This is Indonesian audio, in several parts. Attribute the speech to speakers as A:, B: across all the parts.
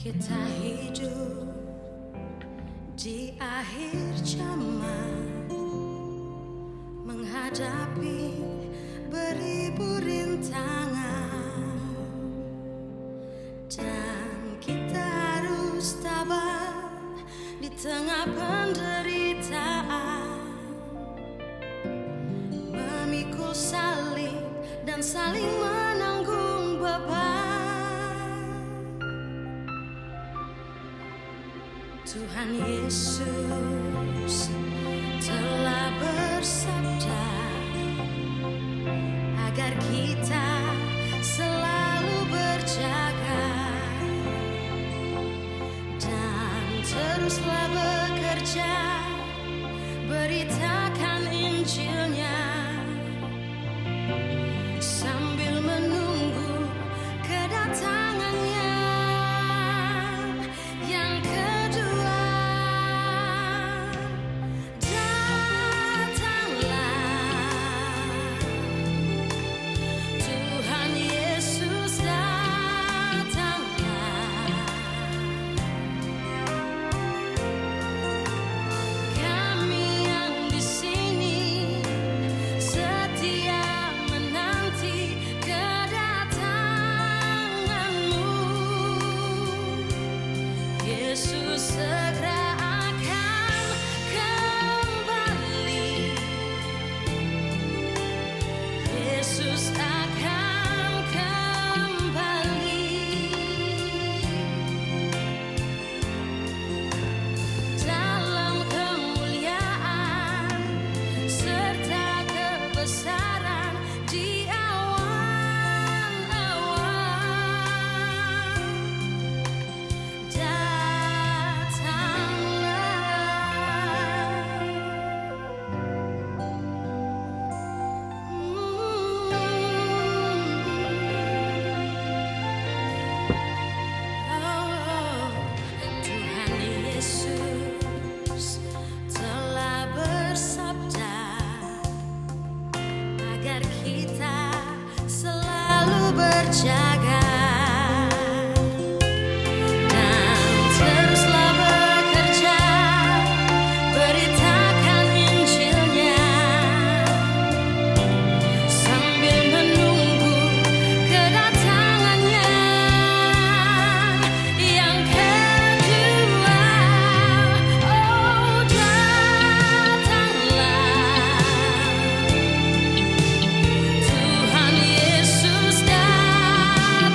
A: Kita hidup di akhir zaman, menghadapi beribu rintangan, dan kita harus tabah di tengah penderitaan, memikul salib dan saling menanggung beban. Tuhan Yesus telah bersabda agar kita selalu berjaga dan teruslah bekerja, beritakan Injilnya sambil menunggu kedatangannya yang kedua. Tuhan Yesus datanglah, kami yang di sini setia menanti kedatanganmu. Yesus segera akan kembali. Yesus akan kembali. Dalam kemuliaan serta kebesaran di awan-awan, datanglah. Tuhan Yesus telah bersabda agar kita selalu berjaga dan teruslah bekerja, beritakan Injilnya sambil menunggu kedatangannya yang kedua. Oh, datanglah. Tuhan Yesus datanglah,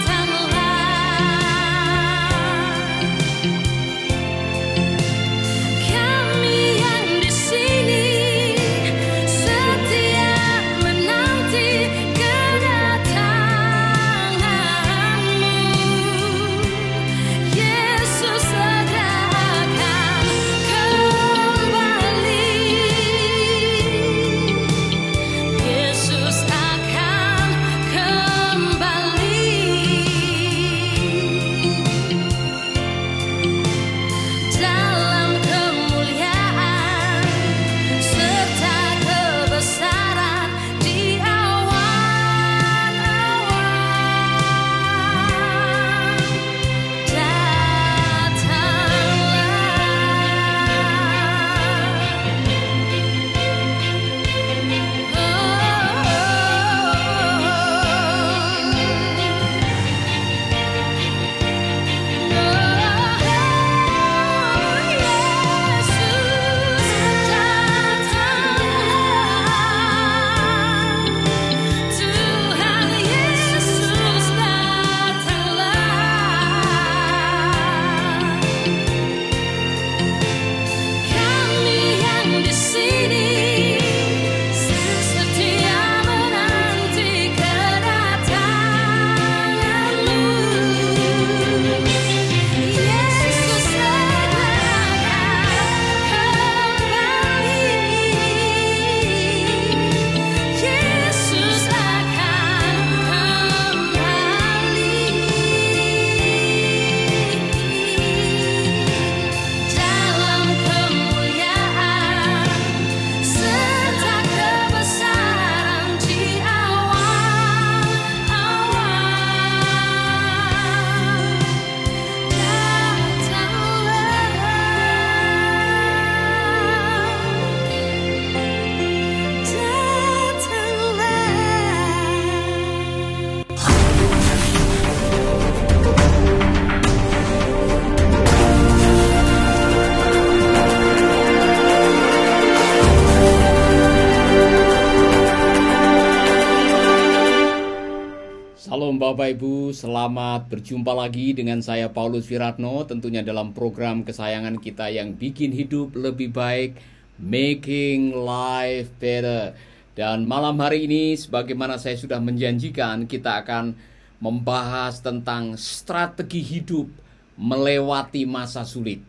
B: Shalom Bapak Ibu, selamat berjumpa lagi dengan saya Paulus Wiratno, tentunya dalam program kesayangan kita yang bikin hidup lebih baik, Making Life Better. Dan malam hari ini, sebagaimana saya sudah menjanjikan, kita akan membahas tentang strategi hidup melewati masa sulit.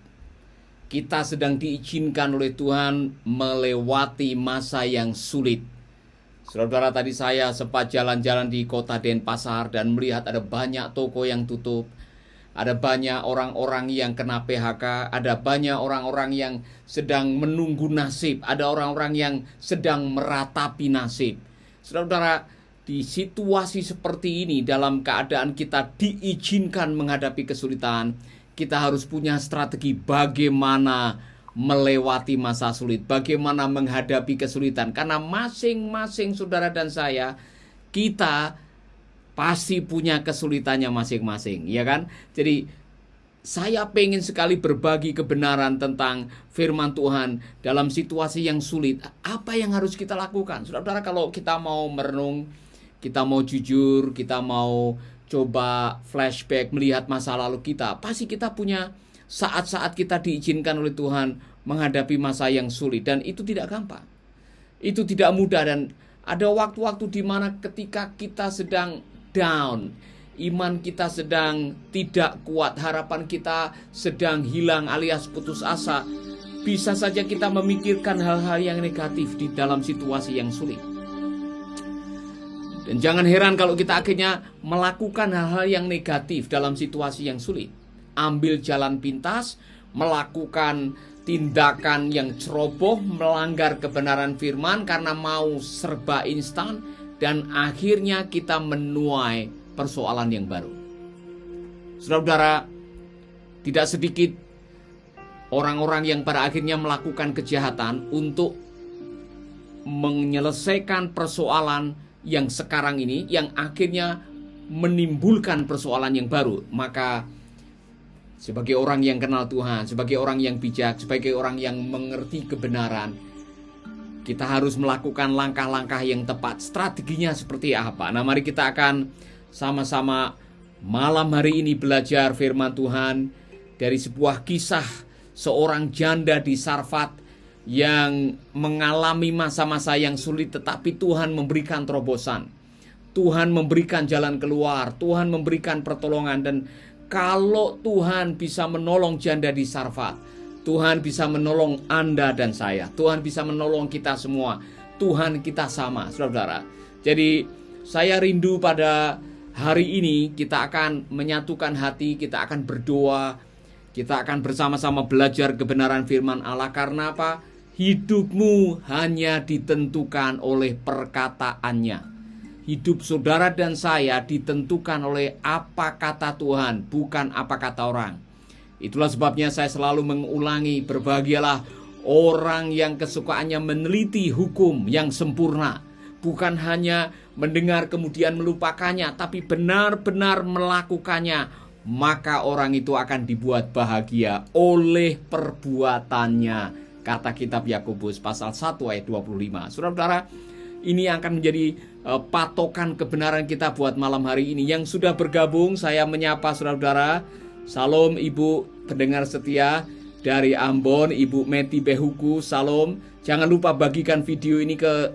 B: Kita sedang diizinkan oleh Tuhan melewati masa yang sulit. Saudara, tadi saya sempat jalan-jalan di kota Denpasar dan melihat ada banyak toko yang tutup. Ada banyak orang-orang yang kena PHK. Ada banyak orang-orang yang sedang menunggu nasib. Ada orang-orang yang sedang meratapi nasib. Saudara, di situasi seperti ini, dalam keadaan kita diizinkan menghadapi kesulitan, kita harus punya strategi bagaimana melewati masa sulit, bagaimana menghadapi kesulitan. Karena masing-masing saudara dan saya, kita pasti punya kesulitannya masing-masing, ya kan? Jadi saya pengen sekali berbagi kebenaran tentang firman Tuhan dalam situasi yang sulit. Apa yang harus kita lakukan? Saudara, kalau kita mau merenung, kita mau jujur, kita mau coba flashback melihat masa lalu kita, pasti kita punya saat-saat kita diizinkan oleh Tuhan menghadapi masa yang sulit, dan itu tidak gampang, itu tidak mudah, dan ada waktu-waktu di mana ketika kita sedang down, iman kita sedang tidak kuat, harapan kita sedang hilang alias putus asa, bisa saja kita memikirkan hal-hal yang negatif di dalam situasi yang sulit. Dan jangan heran kalau kita akhirnya melakukan hal-hal yang negatif dalam situasi yang sulit. Ambil jalan pintas, melakukan tindakan yang ceroboh, melanggar kebenaran firman karena mau serba instan, dan akhirnya kita menuai persoalan yang baru. Saudara, tidak sedikit orang-orang yang pada akhirnya melakukan kejahatan untuk menyelesaikan persoalan yang sekarang ini, yang akhirnya menimbulkan persoalan yang baru. Maka sebagai orang yang kenal Tuhan, sebagai orang yang bijak, sebagai orang yang mengerti kebenaran, kita harus melakukan langkah-langkah yang tepat. Strateginya seperti apa? Nah, mari kita akan sama-sama malam hari ini belajar firman Tuhan dari sebuah kisah seorang janda di Sarfat yang mengalami masa-masa yang sulit, tetapi Tuhan memberikan terobosan. Tuhan memberikan jalan keluar, Tuhan memberikan pertolongan. Dan kalau Tuhan bisa menolong janda di Sarfat, Tuhan bisa menolong Anda dan saya. Tuhan bisa menolong kita semua. Tuhan kita sama, saudara. Jadi saya rindu pada hari ini kita akan menyatukan hati, kita akan berdoa, kita akan bersama-sama belajar kebenaran firman Allah. Karena apa? Hidupmu hanya ditentukan oleh perkataannya. Hidup saudara dan saya ditentukan oleh apa kata Tuhan, bukan apa kata orang. Itulah sebabnya saya selalu mengulangi, berbahagialah orang yang kesukaannya meneliti hukum yang sempurna. Bukan hanya mendengar kemudian melupakannya, tapi benar-benar melakukannya. Maka orang itu akan dibuat bahagia oleh perbuatannya. Kata kitab Yakobus pasal 1 ayat 25. Saudara-saudara, ini akan menjadi patokan kebenaran kita buat malam hari ini. Yang sudah bergabung, saya menyapa saudara-saudara. Salam Ibu pendengar setia dari Ambon, Ibu Meti Behuku, salam. Jangan lupa bagikan video ini ke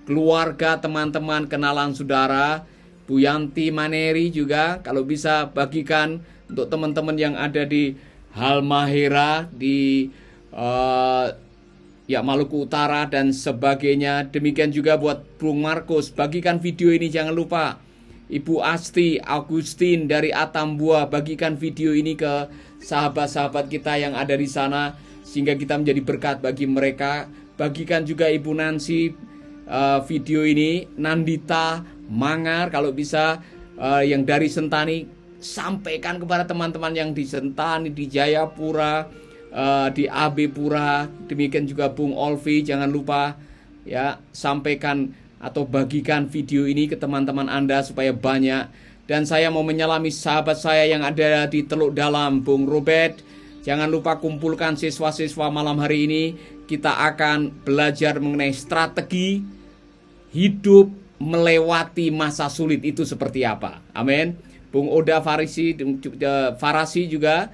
B: keluarga, teman-teman, kenalan saudara. Bu Yanti Maneri juga, kalau bisa bagikan untuk teman-teman yang ada di Halmahera, di Maluku Utara dan sebagainya. Demikian juga buat Bung Markus, bagikan video ini jangan lupa. Ibu Asti Agustin dari Atambua, bagikan video ini ke sahabat-sahabat kita yang ada di sana sehingga kita menjadi berkat bagi mereka. Bagikan juga Ibu Nancy video ini. Nandita Mangar kalau bisa yang dari Sentani, sampaikan kepada teman-teman yang di Sentani, di Jayapura, di AB Pura. Demikian juga Bung Olvi, jangan lupa ya, sampaikan atau bagikan video ini ke teman-teman Anda supaya banyak. Dan saya mau menyalami sahabat saya yang ada di Teluk Dalam, Bung Robert. Jangan lupa kumpulkan siswa-siswa malam hari ini. Kita akan belajar mengenai strategi hidup melewati masa sulit itu seperti apa. Amin. Bung Oda Farasi juga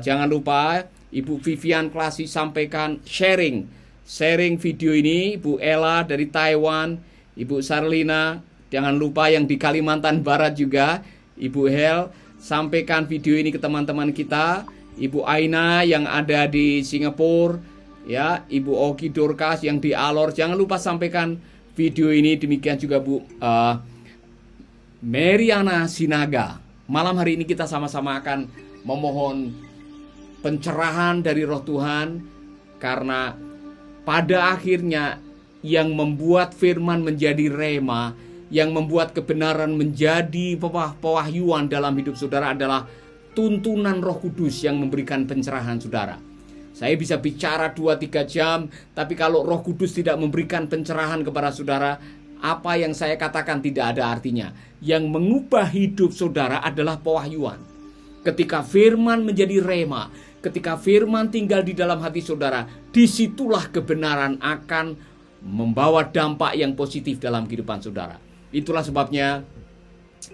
B: jangan lupa Ibu Vivian Klasi sampaikan sharing video ini. Ibu Ella dari Taiwan, Ibu Sarlina, jangan lupa yang di Kalimantan Barat juga, Ibu Hel sampaikan video ini ke teman-teman kita. Ibu Aina yang ada di Singapura, ya, Ibu Oki Dorcas yang di Alor, jangan lupa sampaikan video ini. Demikian juga Bu Meriana Sinaga. Malam hari ini kita sama-sama akan memohon pencerahan dari Roh Tuhan, karena pada akhirnya yang membuat firman menjadi rema, yang membuat kebenaran menjadi pewahyuan dalam hidup saudara adalah tuntunan Roh Kudus yang memberikan pencerahan saudara. Saya bisa bicara 2-3 jam, tapi kalau Roh Kudus tidak memberikan pencerahan kepada saudara, apa yang saya katakan tidak ada artinya. Yang mengubah hidup saudara adalah pewahyuan. Ketika firman menjadi rema, ketika firman tinggal di dalam hati saudara, disitulah kebenaran akan membawa dampak yang positif dalam kehidupan saudara. Itulah sebabnya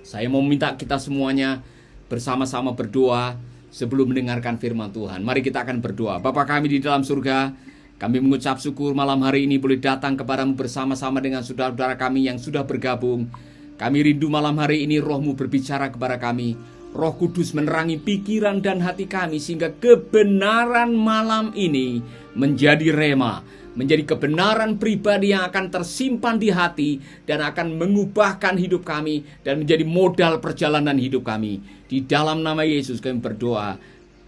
B: saya mau minta kita semuanya bersama-sama berdoa sebelum mendengarkan firman Tuhan. Mari kita akan berdoa. Bapa kami di dalam surga, kami mengucap syukur malam hari ini boleh datang kepadamu bersama-sama dengan saudara-saudara kami yang sudah bergabung. Kami rindu malam hari ini Roh-Mu berbicara kepada kami. Roh Kudus menerangi pikiran dan hati kami sehingga kebenaran malam ini menjadi rema, menjadi kebenaran pribadi yang akan tersimpan di hati dan akan mengubahkan hidup kami dan menjadi modal perjalanan hidup kami. Di dalam nama Yesus kami berdoa.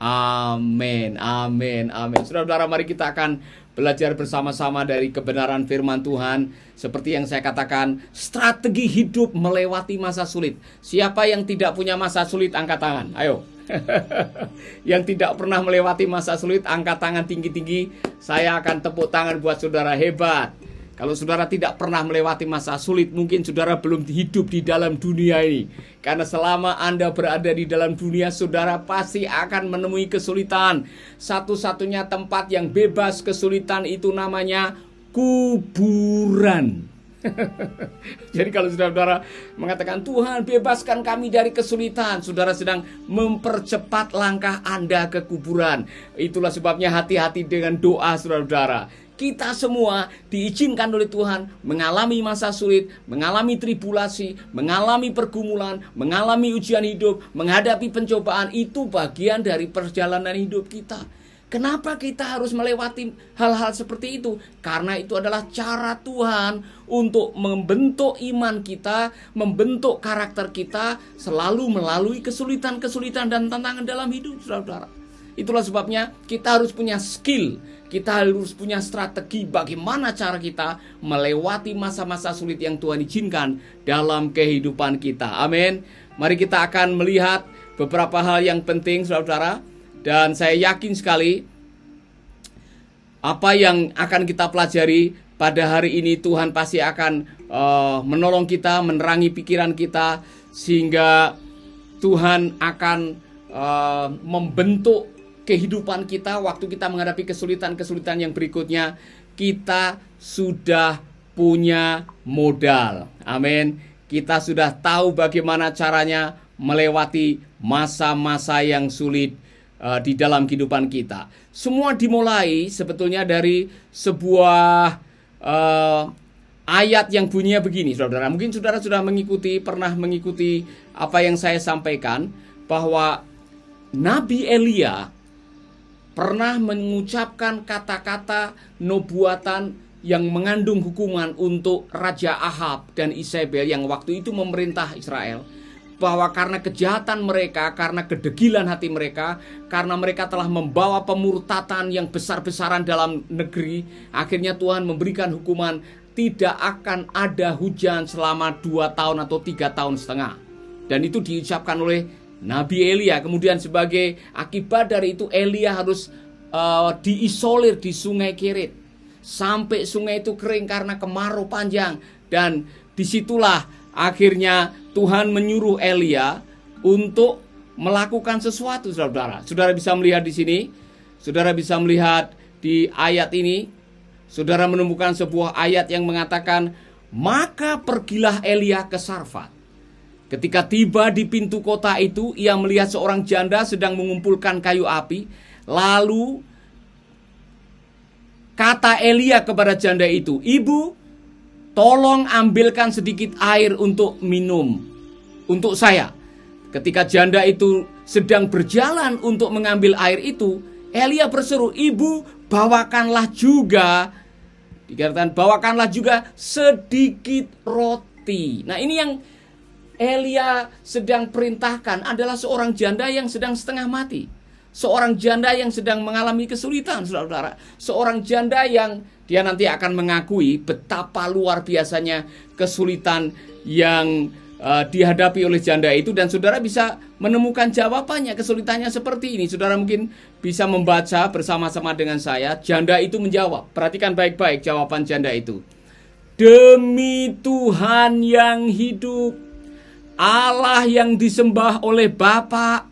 B: Amin, amin, amin. Saudara-saudara, mari kita akan belajar bersama-sama dari kebenaran firman Tuhan. Seperti yang saya katakan, strategi hidup melewati masa sulit. Siapa yang tidak punya masa sulit, angkat tangan. Ayo. Yang tidak pernah melewati masa sulit, angkat tangan tinggi-tinggi. Saya akan tepuk tangan buat saudara, hebat. Kalau saudara tidak pernah melewati masa sulit, mungkin saudara belum hidup di dalam dunia ini. Karena selama Anda berada di dalam dunia, saudara pasti akan menemui kesulitan. Satu-satunya tempat yang bebas kesulitan itu namanya kuburan. Jadi kalau saudara mengatakan, Tuhan bebaskan kami dari kesulitan, saudara sedang mempercepat langkah Anda ke kuburan. Itulah sebabnya hati-hati dengan doa saudara-saudara. Kita semua diizinkan oleh Tuhan mengalami masa sulit, mengalami tribulasi, mengalami pergumulan, mengalami ujian hidup, menghadapi pencobaan. Itu bagian dari perjalanan hidup kita. Kenapa kita harus melewati hal-hal seperti itu? Karena itu adalah cara Tuhan untuk membentuk iman kita, membentuk karakter kita selalu melalui kesulitan-kesulitan dan tantangan dalam hidup, saudara-saudara. Itulah sebabnya kita harus punya skill, kita harus punya strategi bagaimana cara kita melewati masa-masa sulit yang Tuhan izinkan dalam kehidupan kita. Amin. Mari kita akan melihat beberapa hal yang penting, saudara-saudara. Dan saya yakin sekali apa yang akan kita pelajari pada hari ini, Tuhan pasti akan menolong kita, menerangi pikiran kita, sehingga Tuhan akan membentuk kehidupan kita waktu kita menghadapi kesulitan-kesulitan yang berikutnya. Kita sudah punya modal. Amin. Kita sudah tahu bagaimana caranya melewati masa-masa yang sulit di dalam kehidupan kita. Semua dimulai sebetulnya dari sebuah ayat yang bunyinya begini, saudara. Mungkin saudara sudah pernah mengikuti apa yang saya sampaikan, bahwa Nabi Elia pernah mengucapkan kata-kata nubuatan yang mengandung hukuman untuk Raja Ahab dan Isabel yang waktu itu memerintah Israel. Bahwa karena kejahatan mereka, karena kedegilan hati mereka, karena mereka telah membawa pemurtatan yang besar-besaran dalam negeri, akhirnya Tuhan memberikan hukuman, tidak akan ada hujan selama 2 tahun atau 3 tahun setengah. Dan itu diucapkan oleh Nabi Elia. Kemudian sebagai akibat dari itu, Elia harus diisolir di sungai Kerit sampai sungai itu kering karena kemarau panjang. Dan disitulah akhirnya Tuhan menyuruh Elia untuk melakukan sesuatu, saudara. Saudara bisa melihat di sini, saudara bisa melihat di ayat ini, saudara menemukan sebuah ayat yang mengatakan Maka pergilah Elia ke Sarfat. Ketika tiba di pintu kota itu, ia melihat seorang janda sedang mengumpulkan kayu api. Lalu kata Elia kepada janda itu, "Ibu, tolong ambilkan sedikit air untuk minum untuk saya." Ketika janda itu sedang berjalan untuk mengambil air itu, Elia berseru, "Ibu, bawakanlah juga," dikatakan, "bawakanlah juga sedikit roti." Nah, ini yang Elia sedang perintahkan adalah seorang janda yang sedang setengah mati. Seorang janda yang sedang mengalami kesulitan, saudara-saudara. Seorang janda yang dia nanti akan mengakui betapa luar biasanya kesulitan yang dihadapi oleh janda itu. Dan saudara bisa menemukan jawabannya, kesulitannya seperti ini. Saudara mungkin bisa membaca bersama-sama dengan saya. Janda itu menjawab, perhatikan baik-baik jawaban janda itu. "Demi Tuhan yang hidup, Allah yang disembah oleh Bapa,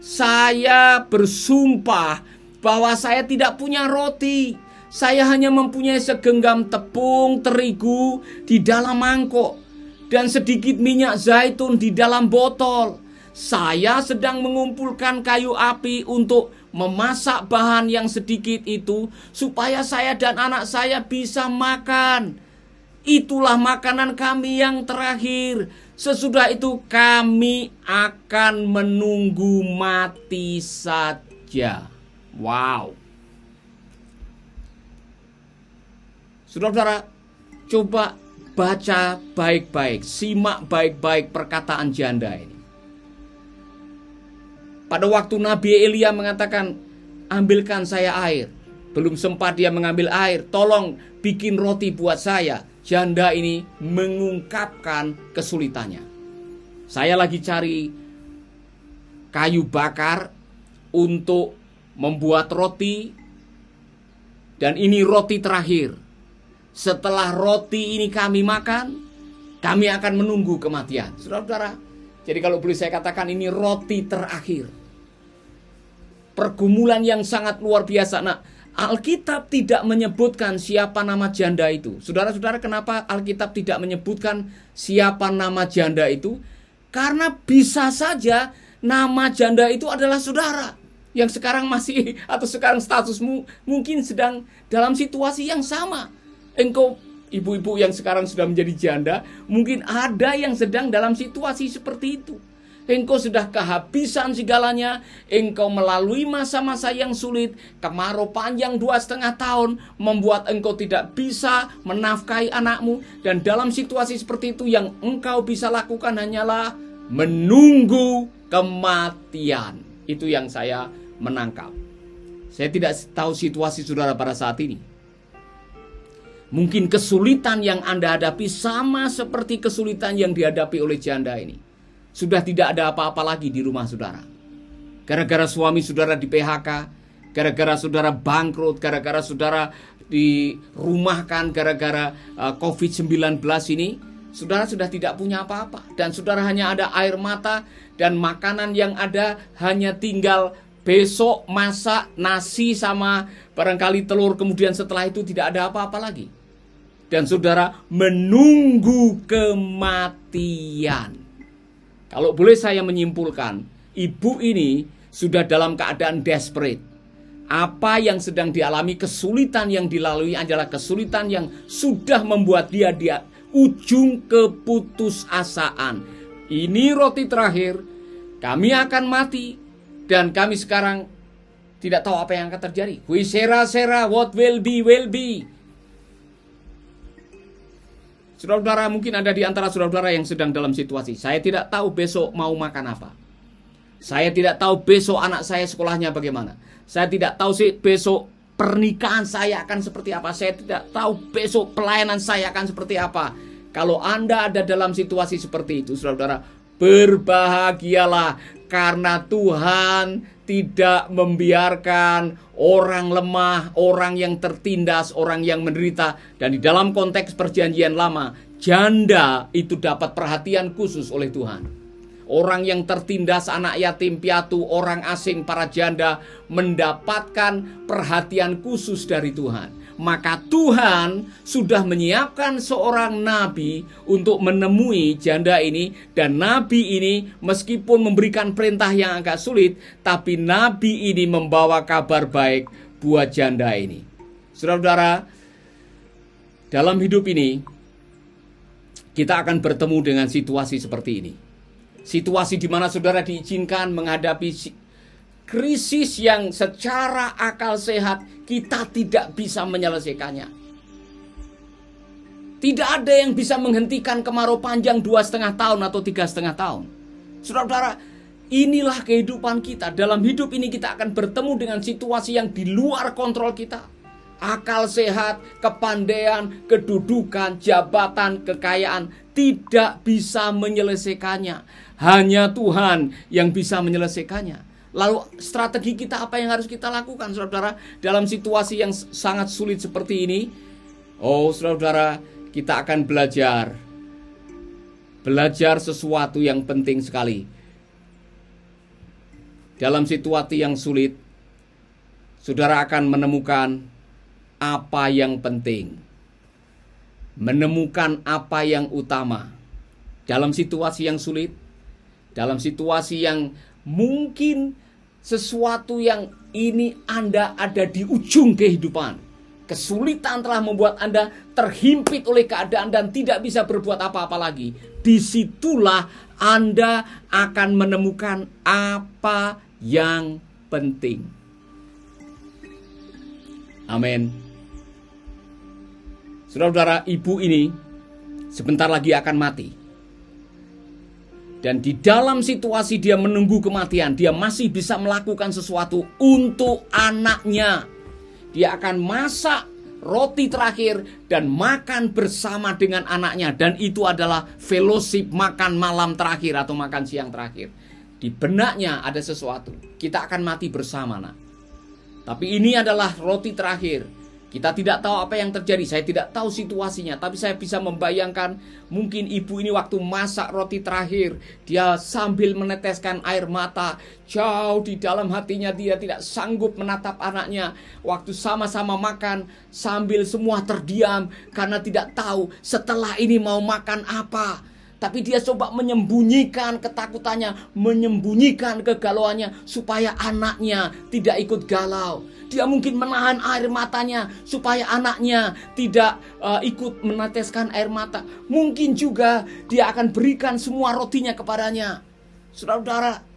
B: saya bersumpah bahwa saya tidak punya roti. Saya hanya mempunyai segenggam tepung terigu di dalam mangkok dan sedikit minyak zaitun di dalam botol. Saya sedang mengumpulkan kayu api untuk memasak bahan yang sedikit itu supaya saya dan anak saya bisa makan. Itulah makanan kami yang terakhir. Sesudah itu kami akan menunggu mati saja." Wow. Saudara-saudara, coba baca baik-baik, simak baik-baik perkataan janda ini. Pada waktu Nabi Elia mengatakan, "Ambilkan saya air," belum sempat dia mengambil air, "Tolong bikin roti buat saya." Janda ini mengungkapkan kesulitannya. "Saya lagi cari kayu bakar untuk membuat roti, dan ini roti terakhir. Setelah roti ini kami makan, kami akan menunggu kematian." Saudara-saudara, jadi kalau boleh saya katakan ini roti terakhir. Pergumulan yang sangat luar biasa. Nah, Alkitab tidak menyebutkan siapa nama janda itu. Saudara-saudara, kenapa Alkitab tidak menyebutkan siapa nama janda itu? Karena bisa saja nama janda itu adalah saudara yang sekarang masih, atau sekarang statusmu mungkin sedang dalam situasi yang sama. Engkau ibu-ibu yang sekarang sudah menjadi janda, mungkin ada yang sedang dalam situasi seperti itu. Engkau sudah kehabisan segalanya. Engkau melalui masa-masa yang sulit. Kemarau panjang 2,5 tahun membuat engkau tidak bisa menafkahi anakmu. Dan dalam situasi seperti itu, yang engkau bisa lakukan hanyalah menunggu kematian. Itu yang saya menangkap. Saya tidak tahu situasi saudara pada saat ini. Mungkin kesulitan yang Anda hadapi sama seperti kesulitan yang dihadapi oleh janda ini. Sudah tidak ada apa-apa lagi di rumah saudara. Gara-gara suami saudara di PHK, gara-gara saudara bangkrut, gara-gara saudara dirumahkan, gara-gara COVID-19 ini, saudara sudah tidak punya apa-apa. Dan saudara hanya ada air mata, dan makanan yang ada hanya tinggal besok masak nasi sama barangkali telur, kemudian setelah itu tidak ada apa-apa lagi. Dan saudara menunggu kematian. Kalau boleh saya menyimpulkan, ibu ini sudah dalam keadaan desperate. Apa yang sedang dialami, kesulitan yang dilalui adalah kesulitan yang sudah membuat dia ujung keputusasaan. Ini roti terakhir, kami akan mati, dan kami sekarang tidak tahu apa yang akan terjadi. We sera-sera, what will be, will be. Saudara-saudara, mungkin ada di antara saudara-saudara yang sedang dalam situasi, saya tidak tahu besok mau makan apa. Saya tidak tahu besok anak saya sekolahnya bagaimana. Saya tidak tahu besok pernikahan saya akan seperti apa. Saya tidak tahu besok pelayanan saya akan seperti apa. Kalau Anda ada dalam situasi seperti itu, saudara-saudara, berbahagialah, karena Tuhan tidak membiarkan orang lemah, orang yang tertindas, orang yang menderita. Dan di dalam konteks perjanjian lama, janda itu dapat perhatian khusus oleh Tuhan. orang yang tertindas, anak yatim piatu, orang asing, para janda mendapatkan perhatian khusus dari Tuhan. Maka Tuhan sudah menyiapkan seorang nabi untuk menemui janda ini. Dan nabi ini meskipun memberikan perintah yang agak sulit, tapi nabi ini membawa kabar baik buat janda ini. Saudara-saudara, dalam hidup ini kita akan bertemu dengan situasi seperti ini. Situasi di mana saudara diizinkan menghadapi krisis yang secara akal sehat kita tidak bisa menyelesaikannya. Tidak ada yang bisa menghentikan kemarau panjang 2,5 tahun atau 3,5 tahun. Saudara-saudara, inilah kehidupan kita. Dalam hidup ini kita akan bertemu dengan situasi yang di luar kontrol kita. Akal sehat, kepandaian, kedudukan, jabatan, kekayaan tidak bisa menyelesaikannya. Hanya Tuhan yang bisa menyelesaikannya. Lalu strategi kita apa yang harus kita lakukan, saudara-saudara, dalam situasi yang sangat sulit seperti ini? Oh, saudara-saudara, kita akan belajar sesuatu yang penting sekali. Dalam situasi yang sulit, saudara akan menemukan apa yang penting, menemukan apa yang utama. Dalam situasi yang sulit, dalam situasi yang mungkin sesuatu yang ini Anda ada di ujung kehidupan. Kesulitan telah membuat Anda terhimpit oleh keadaan dan tidak bisa berbuat apa-apa lagi. Disitulah Anda akan menemukan apa yang penting. Amin. Saudara-saudara, ibu ini sebentar lagi akan mati. Dan di dalam situasi dia menunggu kematian, dia masih bisa melakukan sesuatu untuk anaknya. Dia akan masak roti terakhir dan makan bersama dengan anaknya. Dan itu adalah fellowship, makan malam terakhir atau makan siang terakhir. Di benaknya ada sesuatu. Kita akan mati bersama, nak. Tapi ini adalah roti terakhir. Kita tidak tahu apa yang terjadi. Saya tidak tahu situasinya. Tapi saya bisa membayangkan mungkin ibu ini waktu masak roti terakhir, dia sambil meneteskan air mata. Jauh di dalam hatinya dia tidak sanggup menatap anaknya. Waktu sama-sama makan sambil semua terdiam karena tidak tahu setelah ini mau makan apa. Tapi dia coba menyembunyikan ketakutannya, menyembunyikan kegalauannya supaya anaknya tidak ikut galau. Dia mungkin menahan air matanya supaya anaknya tidak ikut meneteskan air mata. Mungkin juga dia akan berikan semua rotinya kepadanya. Saudara-saudara,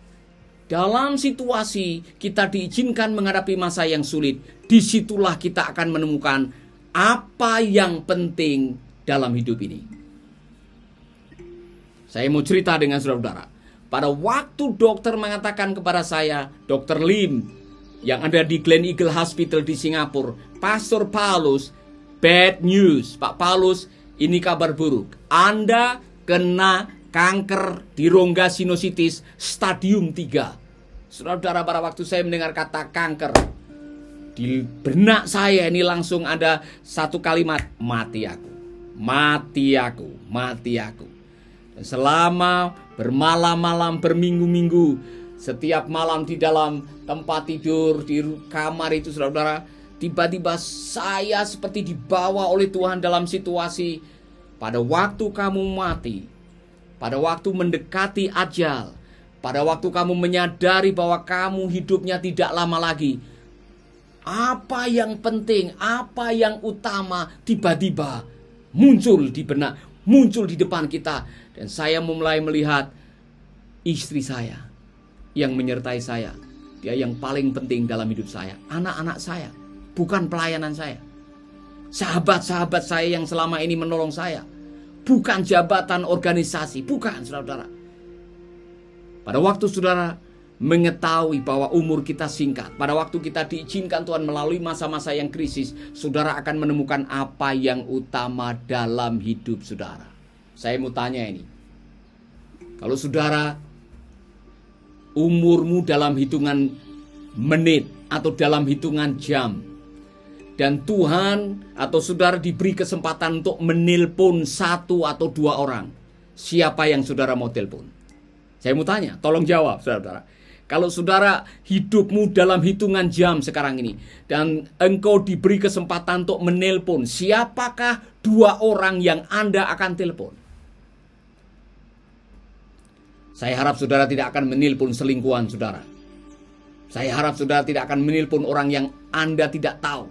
B: dalam situasi kita diizinkan menghadapi masa yang sulit, disitulah kita akan menemukan apa yang penting dalam hidup ini. Saya mau cerita dengan saudara-saudara. Pada waktu dokter mengatakan kepada saya, Dr. Lim, yang ada di Glen Eagle Hospital di Singapura, Pastor Paulus, bad news. Pak Paulus, ini kabar buruk. Anda kena kanker di rongga sinusitis stadium 3. Saudara-saudara, pada waktu saya mendengar kata kanker, di benak saya ini langsung ada satu kalimat, mati aku. Mati aku, mati aku. Dan selama bermalam-malam, berminggu-minggu, setiap malam di dalam tempat tidur, di kamar itu, saudara-saudara, tiba-tiba saya seperti dibawa oleh Tuhan dalam situasi, pada waktu kamu mati, pada waktu mendekati ajal, pada waktu kamu menyadari bahwa kamu hidupnya tidak lama lagi, apa yang penting, apa yang utama, tiba-tiba muncul di benak, muncul di depan kita. Dan saya mulai melihat istri saya yang menyertai saya. Dia yang paling penting dalam hidup saya. Anak-anak saya, bukan pelayanan saya. Sahabat-sahabat saya yang selama ini menolong saya. Bukan jabatan organisasi, bukan, saudara-saudara. Pada waktu saudara mengetahui bahwa umur kita singkat, pada waktu kita diizinkan Tuhan melalui masa-masa yang krisis, saudara akan menemukan apa yang utama dalam hidup saudara. Saya mau tanya ini, kalau saudara umurmu dalam hitungan menit atau dalam hitungan jam, dan Tuhan atau saudara diberi kesempatan untuk menelpon 1 atau 2 orang, siapa yang saudara mau telepon? Saya mau tanya, tolong jawab saudara. Kalau saudara hidupmu dalam hitungan jam sekarang ini, dan engkau diberi kesempatan untuk menelpon, siapakah 2 orang yang Anda akan telepon? Saya harap saudara tidak akan menelpon selingkuhan saudara. Saya harap saudara tidak akan menelpon orang yang Anda tidak tahu.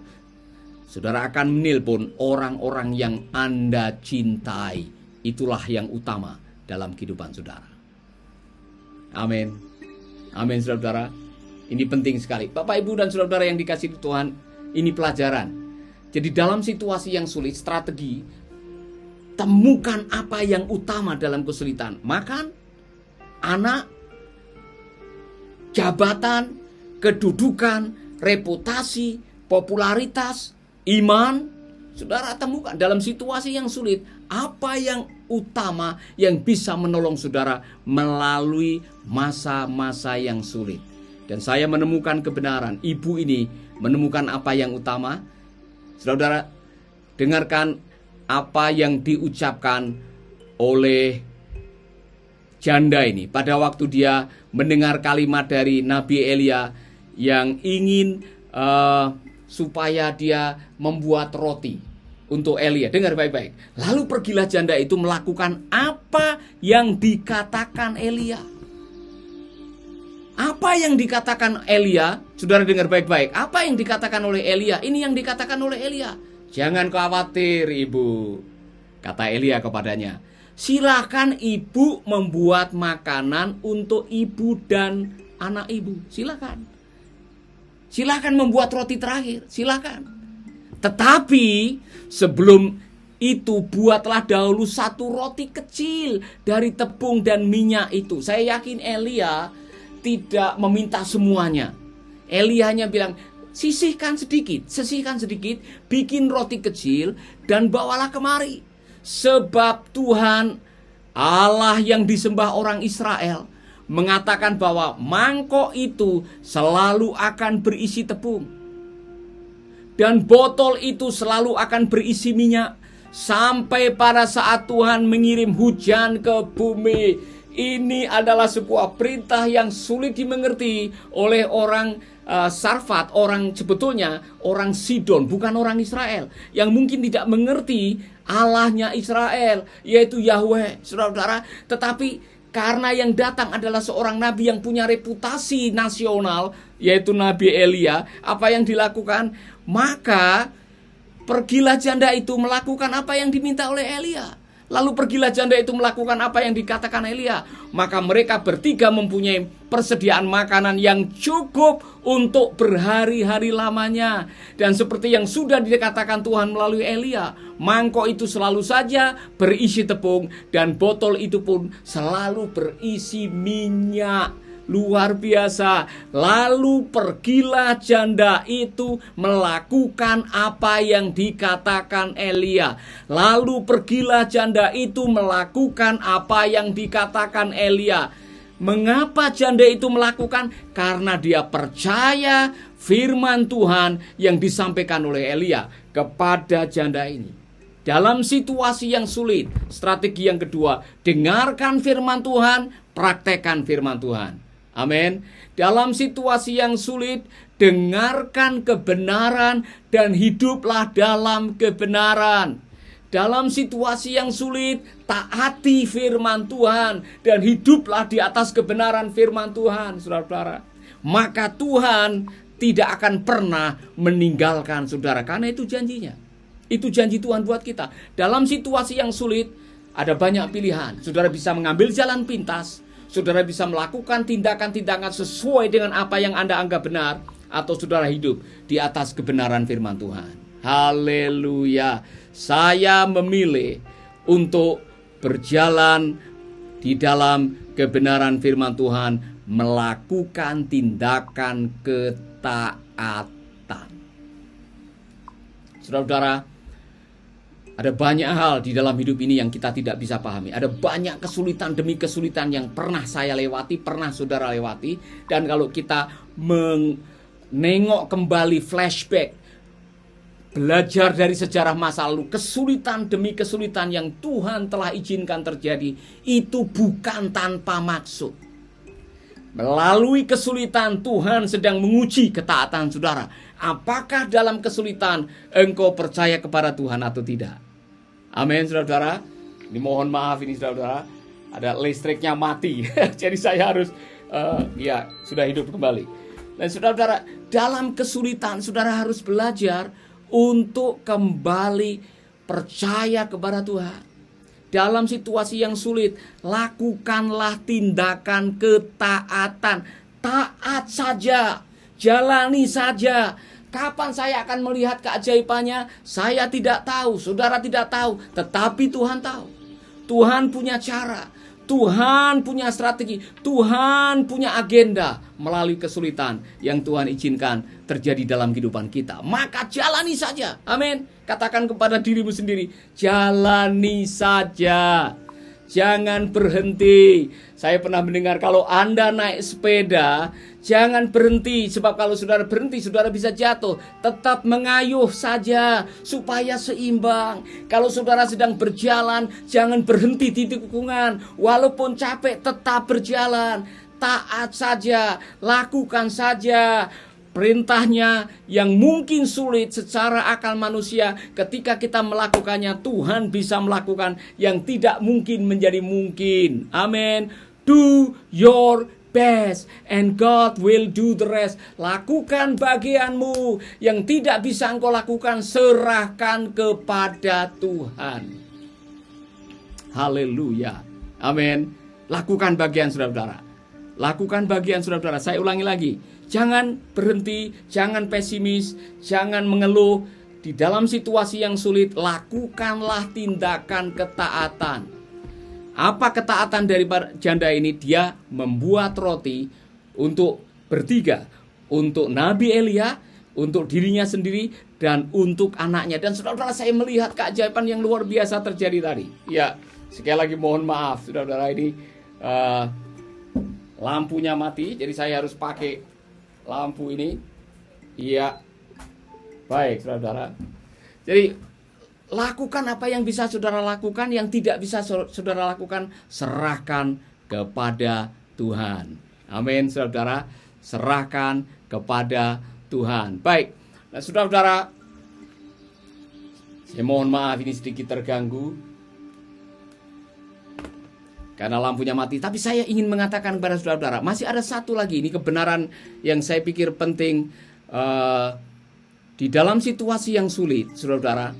B: Saudara akan menelpon orang-orang yang Anda cintai. Itulah yang utama dalam kehidupan saudara. Amin. Amin saudara. Ini penting sekali. Bapak, Ibu, dan saudara yang dikasihi Tuhan, ini pelajaran. Jadi dalam situasi yang sulit, strategi, temukan apa yang utama dalam kesulitan. Makan, anak, jabatan, kedudukan, reputasi, popularitas, iman. Saudara temukan dalam situasi yang sulit, apa yang utama yang bisa menolong saudara melalui masa-masa yang sulit. Dan saya menemukan kebenaran. Ibu ini menemukan apa yang utama. Saudara, dengarkan apa yang diucapkan oleh janda ini pada waktu dia mendengar kalimat dari Nabi Elia yang ingin supaya dia membuat roti untuk Elia. Dengar baik-baik. Lalu pergilah janda itu melakukan apa yang dikatakan Elia. Apa yang dikatakan Elia? Saudara dengar baik-baik. Apa yang dikatakan oleh Elia? Ini yang dikatakan oleh Elia. Jangan khawatir, ibu, kata Elia kepadanya. Silakan ibu membuat makanan untuk ibu dan anak ibu. Silakan. Silakan membuat roti terakhir. Silakan. Tetapi sebelum itu buatlah dahulu 1 roti kecil dari tepung dan minyak itu. Saya yakin Elia tidak meminta semuanya. Elia hanya bilang, sisihkan sedikit, bikin roti kecil dan bawalah kemari. Sebab Tuhan Allah yang disembah orang Israel mengatakan bahwa mangkok itu selalu akan berisi tepung dan botol itu selalu akan berisi minyak sampai pada saat Tuhan mengirim hujan ke bumi. Ini adalah sebuah perintah yang sulit dimengerti oleh orang Sarfat, sebetulnya orang Sidon, bukan orang Israel, yang mungkin tidak mengerti Allahnya Israel, yaitu Yahweh, saudara-saudara. Tetapi karena yang datang adalah seorang nabi yang punya reputasi nasional, yaitu Nabi Elia, apa yang dilakukan? Maka pergilah janda itu melakukan apa yang diminta oleh Elia. Lalu pergilah janda itu melakukan apa yang dikatakan Elia. Maka mereka bertiga mempunyai persediaan makanan yang cukup untuk berhari-hari lamanya. Dan seperti yang sudah dikatakan Tuhan melalui Elia, mangkok itu selalu saja berisi tepung dan botol itu pun selalu berisi minyak. Luar biasa. Lalu pergilah janda itu melakukan apa yang dikatakan Elia. Lalu pergilah janda itu melakukan apa yang dikatakan Elia. Mengapa janda itu melakukan? Karena dia percaya firman Tuhan yang disampaikan oleh Elia kepada janda ini. Dalam situasi yang sulit, strategi yang kedua, dengarkan firman Tuhan, praktekkan firman Tuhan. Amin. Dalam situasi yang sulit, dengarkan kebenaran dan hiduplah dalam kebenaran. Dalam situasi yang sulit, taati firman Tuhan dan hiduplah di atas kebenaran firman Tuhan, saudara-saudara. Maka Tuhan tidak akan pernah meninggalkan saudara, karena itu janjinya. Itu janji Tuhan buat kita. Dalam situasi yang sulit, ada banyak pilihan. Saudara bisa mengambil jalan pintas. Saudara bisa melakukan tindakan-tindakan sesuai dengan apa yang Anda anggap benar, atau saudara hidup di atas kebenaran firman Tuhan. Haleluya. Saya memilih untuk berjalan di dalam kebenaran firman Tuhan, melakukan tindakan ketaatan. Saudara-saudara, ada banyak hal di dalam hidup ini yang kita tidak bisa pahami. Ada banyak kesulitan demi kesulitan yang pernah saya lewati, pernah saudara lewati. Dan kalau kita menengok kembali, flashback, belajar dari sejarah masa lalu, kesulitan demi kesulitan yang Tuhan telah izinkan terjadi, itu bukan tanpa maksud. Melalui kesulitan Tuhan sedang menguji ketaatan saudara. Apakah dalam kesulitan engkau percaya kepada Tuhan atau tidak? Amin, saudara-saudara. Ini mohon maaf ini saudara-saudara, ada listriknya mati. Jadi saya harus sudah hidup kembali. Dan saudara-saudara, dalam kesulitan saudara harus belajar untuk kembali percaya kepada Tuhan. Dalam situasi yang sulit, lakukanlah tindakan ketaatan. Taat saja, jalani saja. Kapan saya akan melihat keajaibannya? Saya tidak tahu, saudara tidak tahu, tetapi Tuhan tahu. Tuhan punya cara, Tuhan punya strategi, Tuhan punya agenda melalui kesulitan yang Tuhan izinkan terjadi dalam kehidupan kita. Maka jalani saja. Amin. Katakan kepada dirimu sendiri, jalani saja. Jangan berhenti. Saya pernah mendengar kalau Anda naik sepeda, jangan berhenti. Sebab kalau saudara berhenti, saudara bisa jatuh. Tetap mengayuh saja supaya seimbang. Kalau saudara sedang berjalan, jangan berhenti di tikungan. Walaupun capek, tetap berjalan. Taat saja, lakukan saja perintahnya yang mungkin sulit secara akal manusia. Ketika kita melakukannya, Tuhan bisa melakukan yang tidak mungkin menjadi mungkin. Amin. Do your best and God will do the rest. Lakukan bagianmu. Yang tidak bisa engkau lakukan, serahkan kepada Tuhan. Haleluya. Amin. Lakukan bagian saudara-saudara. Lakukan bagian saudara-saudara. Saya ulangi lagi. Jangan berhenti, jangan pesimis, jangan mengeluh. Di dalam situasi yang sulit, lakukanlah tindakan ketaatan. Apa ketaatan dari janda ini? Dia membuat roti untuk bertiga. Untuk Nabi Elia, untuk dirinya sendiri, dan untuk anaknya. Dan saudara-saudara, saya melihat keajaiban yang luar biasa terjadi tadi. Ya, sekali lagi mohon maaf, saudara-saudara, ini lampunya mati, jadi saya harus pakai lampu ini. Iya. Baik, saudara. Jadi lakukan apa yang bisa saudara lakukan, yang tidak bisa saudara lakukan, serahkan kepada Tuhan. Amin, saudara. Serahkan kepada Tuhan. Baik. Nah, saudara-saudara, saya mohon maaf ini sedikit terganggu karena lampunya mati. Tapi saya ingin mengatakan kepada saudara-saudara, masih ada satu lagi. Ini kebenaran yang saya pikir penting di dalam situasi yang sulit, saudara-saudara.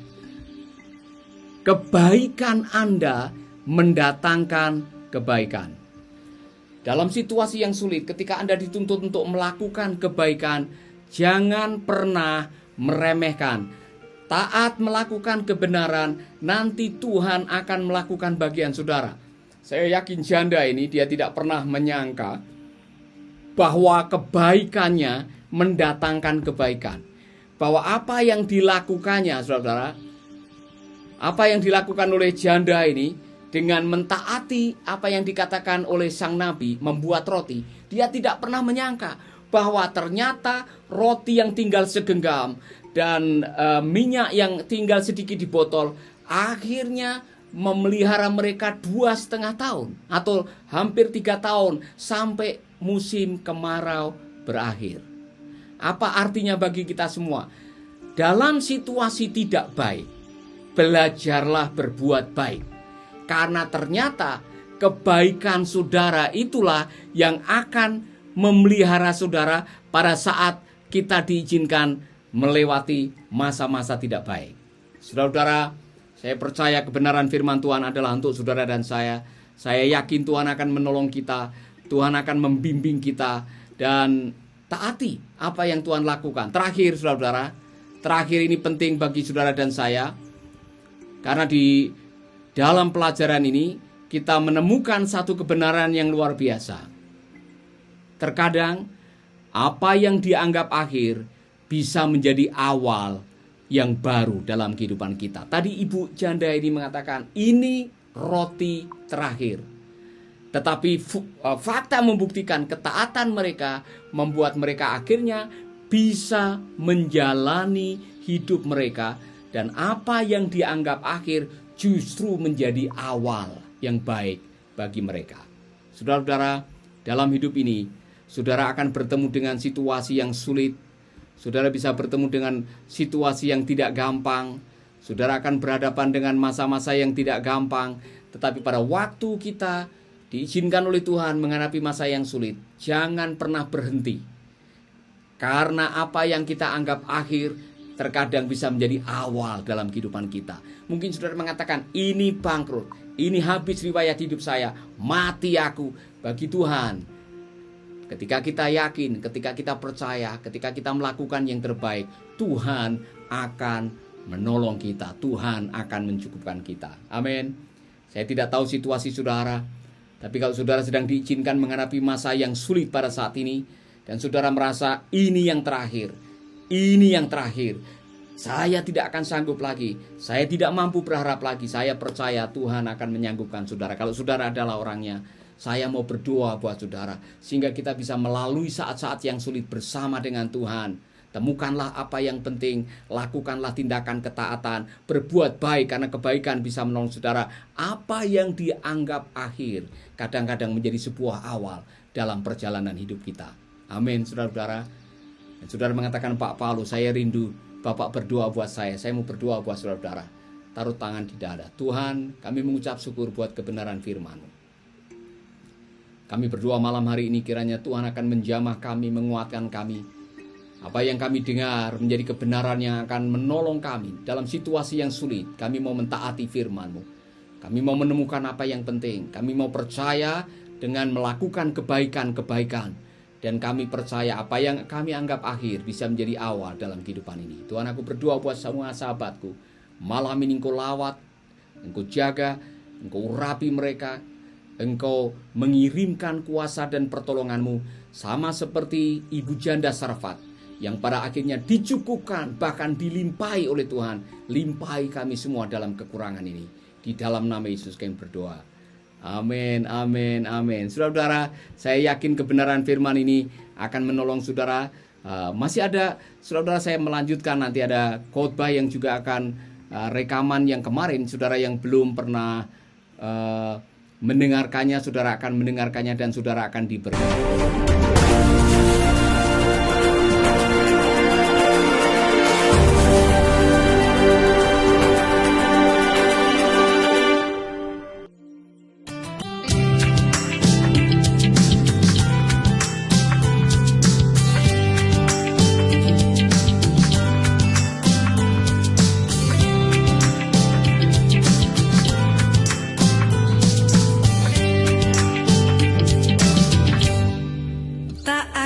B: Kebaikan Anda mendatangkan kebaikan. Dalam situasi yang sulit, ketika Anda dituntut untuk melakukan kebaikan, jangan pernah meremehkan. Taat melakukan kebenaran, nanti Tuhan akan melakukan bagian saudara. Saya yakin janda ini dia tidak pernah menyangka bahwa kebaikannya mendatangkan kebaikan. Bahwa apa yang dilakukannya, saudara-saudara, apa yang dilakukan oleh janda ini dengan mentaati apa yang dikatakan oleh sang nabi, membuat roti, dia tidak pernah menyangka bahwa ternyata roti yang tinggal segenggam dan minyak yang tinggal sedikit di botol akhirnya memelihara mereka 2,5 tahun atau hampir 3 tahun sampai musim kemarau berakhir. Apa artinya bagi kita semua? Dalam situasi tidak baik, belajarlah berbuat baik. Karena ternyata kebaikan saudara itulah yang akan memelihara saudara pada saat kita diizinkan melewati masa-masa tidak baik. Saudara-saudara, saya percaya kebenaran firman Tuhan adalah untuk saudara dan saya. Saya yakin Tuhan akan menolong kita. Tuhan akan membimbing kita. Dan taati apa yang Tuhan lakukan. Terakhir, saudara-saudara. Terakhir ini penting bagi saudara dan saya. Karena di dalam pelajaran ini, kita menemukan satu kebenaran yang luar biasa. Terkadang, apa yang dianggap akhir bisa menjadi awal yang baru dalam kehidupan kita. Tadi ibu janda ini mengatakan, ini roti terakhir. Tetapi fakta membuktikan ketaatan mereka membuat mereka akhirnya bisa menjalani hidup mereka. Dan apa yang dianggap akhir justru menjadi awal yang baik bagi mereka. Saudara-saudara, dalam hidup ini Saudara akan bertemu dengan situasi yang sulit. Saudara bisa bertemu dengan situasi yang tidak gampang. Saudara akan berhadapan dengan masa-masa yang tidak gampang. Tetapi pada waktu kita diizinkan oleh Tuhan menghadapi masa yang sulit, jangan pernah berhenti. Karena apa yang kita anggap akhir terkadang bisa menjadi awal dalam kehidupan kita. Mungkin saudara mengatakan, ini bangkrut, ini habis riwayat hidup saya, mati aku. Bagi Tuhan, ketika kita yakin, ketika kita percaya, ketika kita melakukan yang terbaik, Tuhan akan menolong kita, Tuhan akan mencukupkan kita. Amin. Saya tidak tahu situasi saudara, tapi kalau saudara sedang diizinkan menghadapi masa yang sulit pada saat ini, dan saudara merasa ini yang terakhir, saya tidak akan sanggup lagi, saya tidak mampu berharap lagi, saya percaya Tuhan akan menyanggupkan saudara. Kalau saudara adalah orangnya, saya mau berdoa buat saudara, sehingga kita bisa melalui saat-saat yang sulit bersama dengan Tuhan. Temukanlah apa yang penting, lakukanlah tindakan ketaatan, berbuat baik karena kebaikan bisa menolong saudara. Apa yang dianggap akhir kadang-kadang menjadi sebuah awal dalam perjalanan hidup kita. Amin, saudara-saudara. Dan saudara mengatakan, Pak Paulus, saya rindu Bapak berdoa buat saya mau berdoa buat saudara-saudara. Taruh tangan di dada. Tuhan, kami mengucap syukur buat kebenaran firman-Mu. Kami berdoa malam hari ini kiranya Tuhan akan menjamah kami, menguatkan kami. Apa yang kami dengar menjadi kebenaran yang akan menolong kami dalam situasi yang sulit. Kami mau mentaati firman-Mu. Kami mau menemukan apa yang penting. Kami mau percaya dengan melakukan kebaikan-kebaikan. Dan kami percaya apa yang kami anggap akhir bisa menjadi awal dalam kehidupan ini. Tuhan, aku berdoa buat semua sahabatku. Malam ini Engkau lawat, Engkau jaga, Engkau urapi mereka. Engkau mengirimkan kuasa dan pertolongan-Mu. Sama seperti Ibu Janda Sarfat, yang pada akhirnya dicukupkan, bahkan dilimpahi oleh Tuhan. Limpahi kami semua dalam kekurangan ini. Di dalam nama Yesus kami berdoa. Amin, amin, amin. Saudara-saudara, saya yakin kebenaran firman ini akan menolong saudara. Masih ada, saudara-saudara, saya melanjutkan, nanti ada khotbah yang juga akan rekaman yang kemarin. Saudara yang belum pernah mendengarkannya, saudara akan mendengarkannya dan saudara akan diberkati.
A: Tak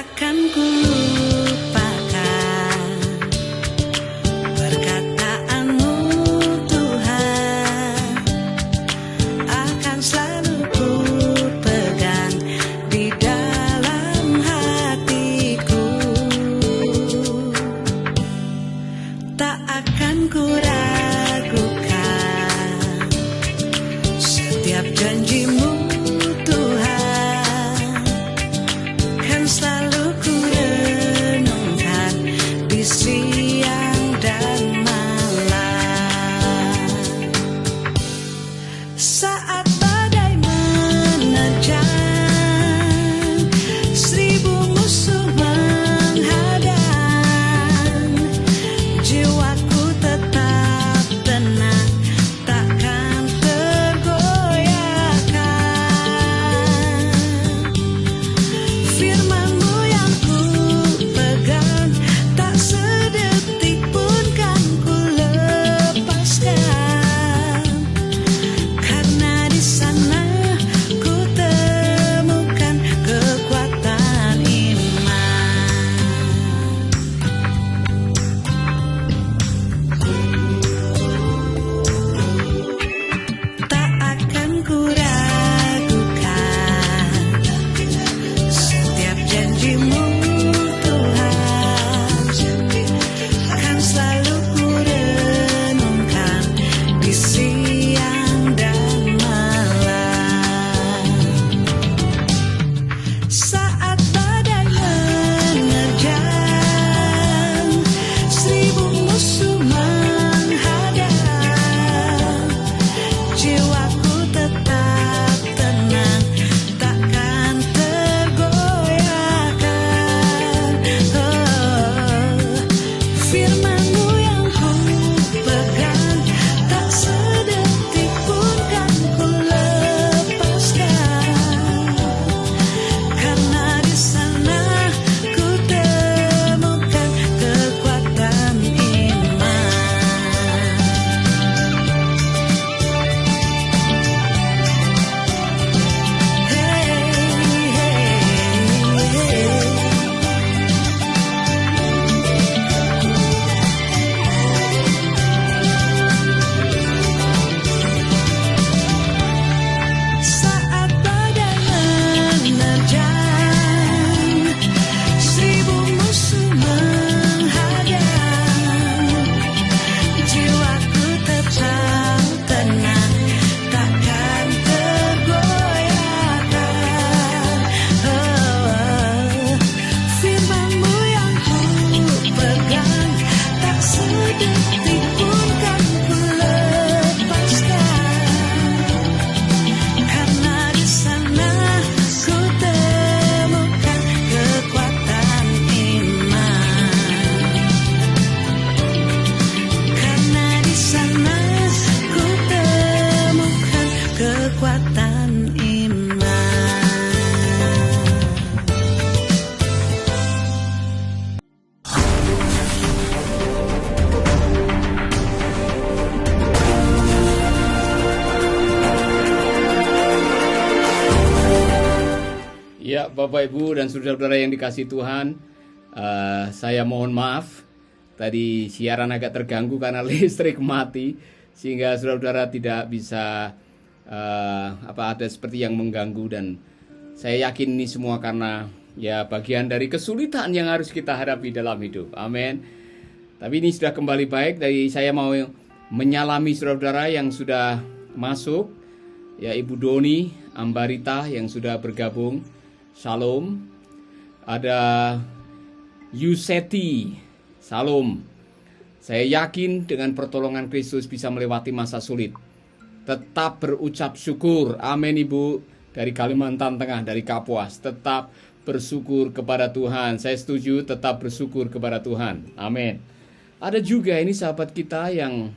B: Ya, Bapak Ibu dan saudara-saudara yang dikasihi Tuhan, saya mohon maaf tadi siaran agak terganggu karena listrik mati sehingga saudara-saudara tidak bisa ada seperti yang mengganggu, dan saya yakin ini semua karena ya bagian dari kesulitan yang harus kita hadapi dalam hidup. Amin. Tapi ini sudah kembali baik. Dari saya mau menyalami saudara-saudara yang sudah masuk, ya Ibu Doni Ambarita yang sudah bergabung. Shalom. Ada Yuseti. Shalom. Saya yakin dengan pertolongan Kristus bisa melewati masa sulit. Tetap berucap syukur. Amin Ibu. Dari Kalimantan Tengah, dari Kapuas. Tetap bersyukur kepada Tuhan. Saya setuju, tetap bersyukur kepada Tuhan. Amin. Ada juga ini sahabat kita yang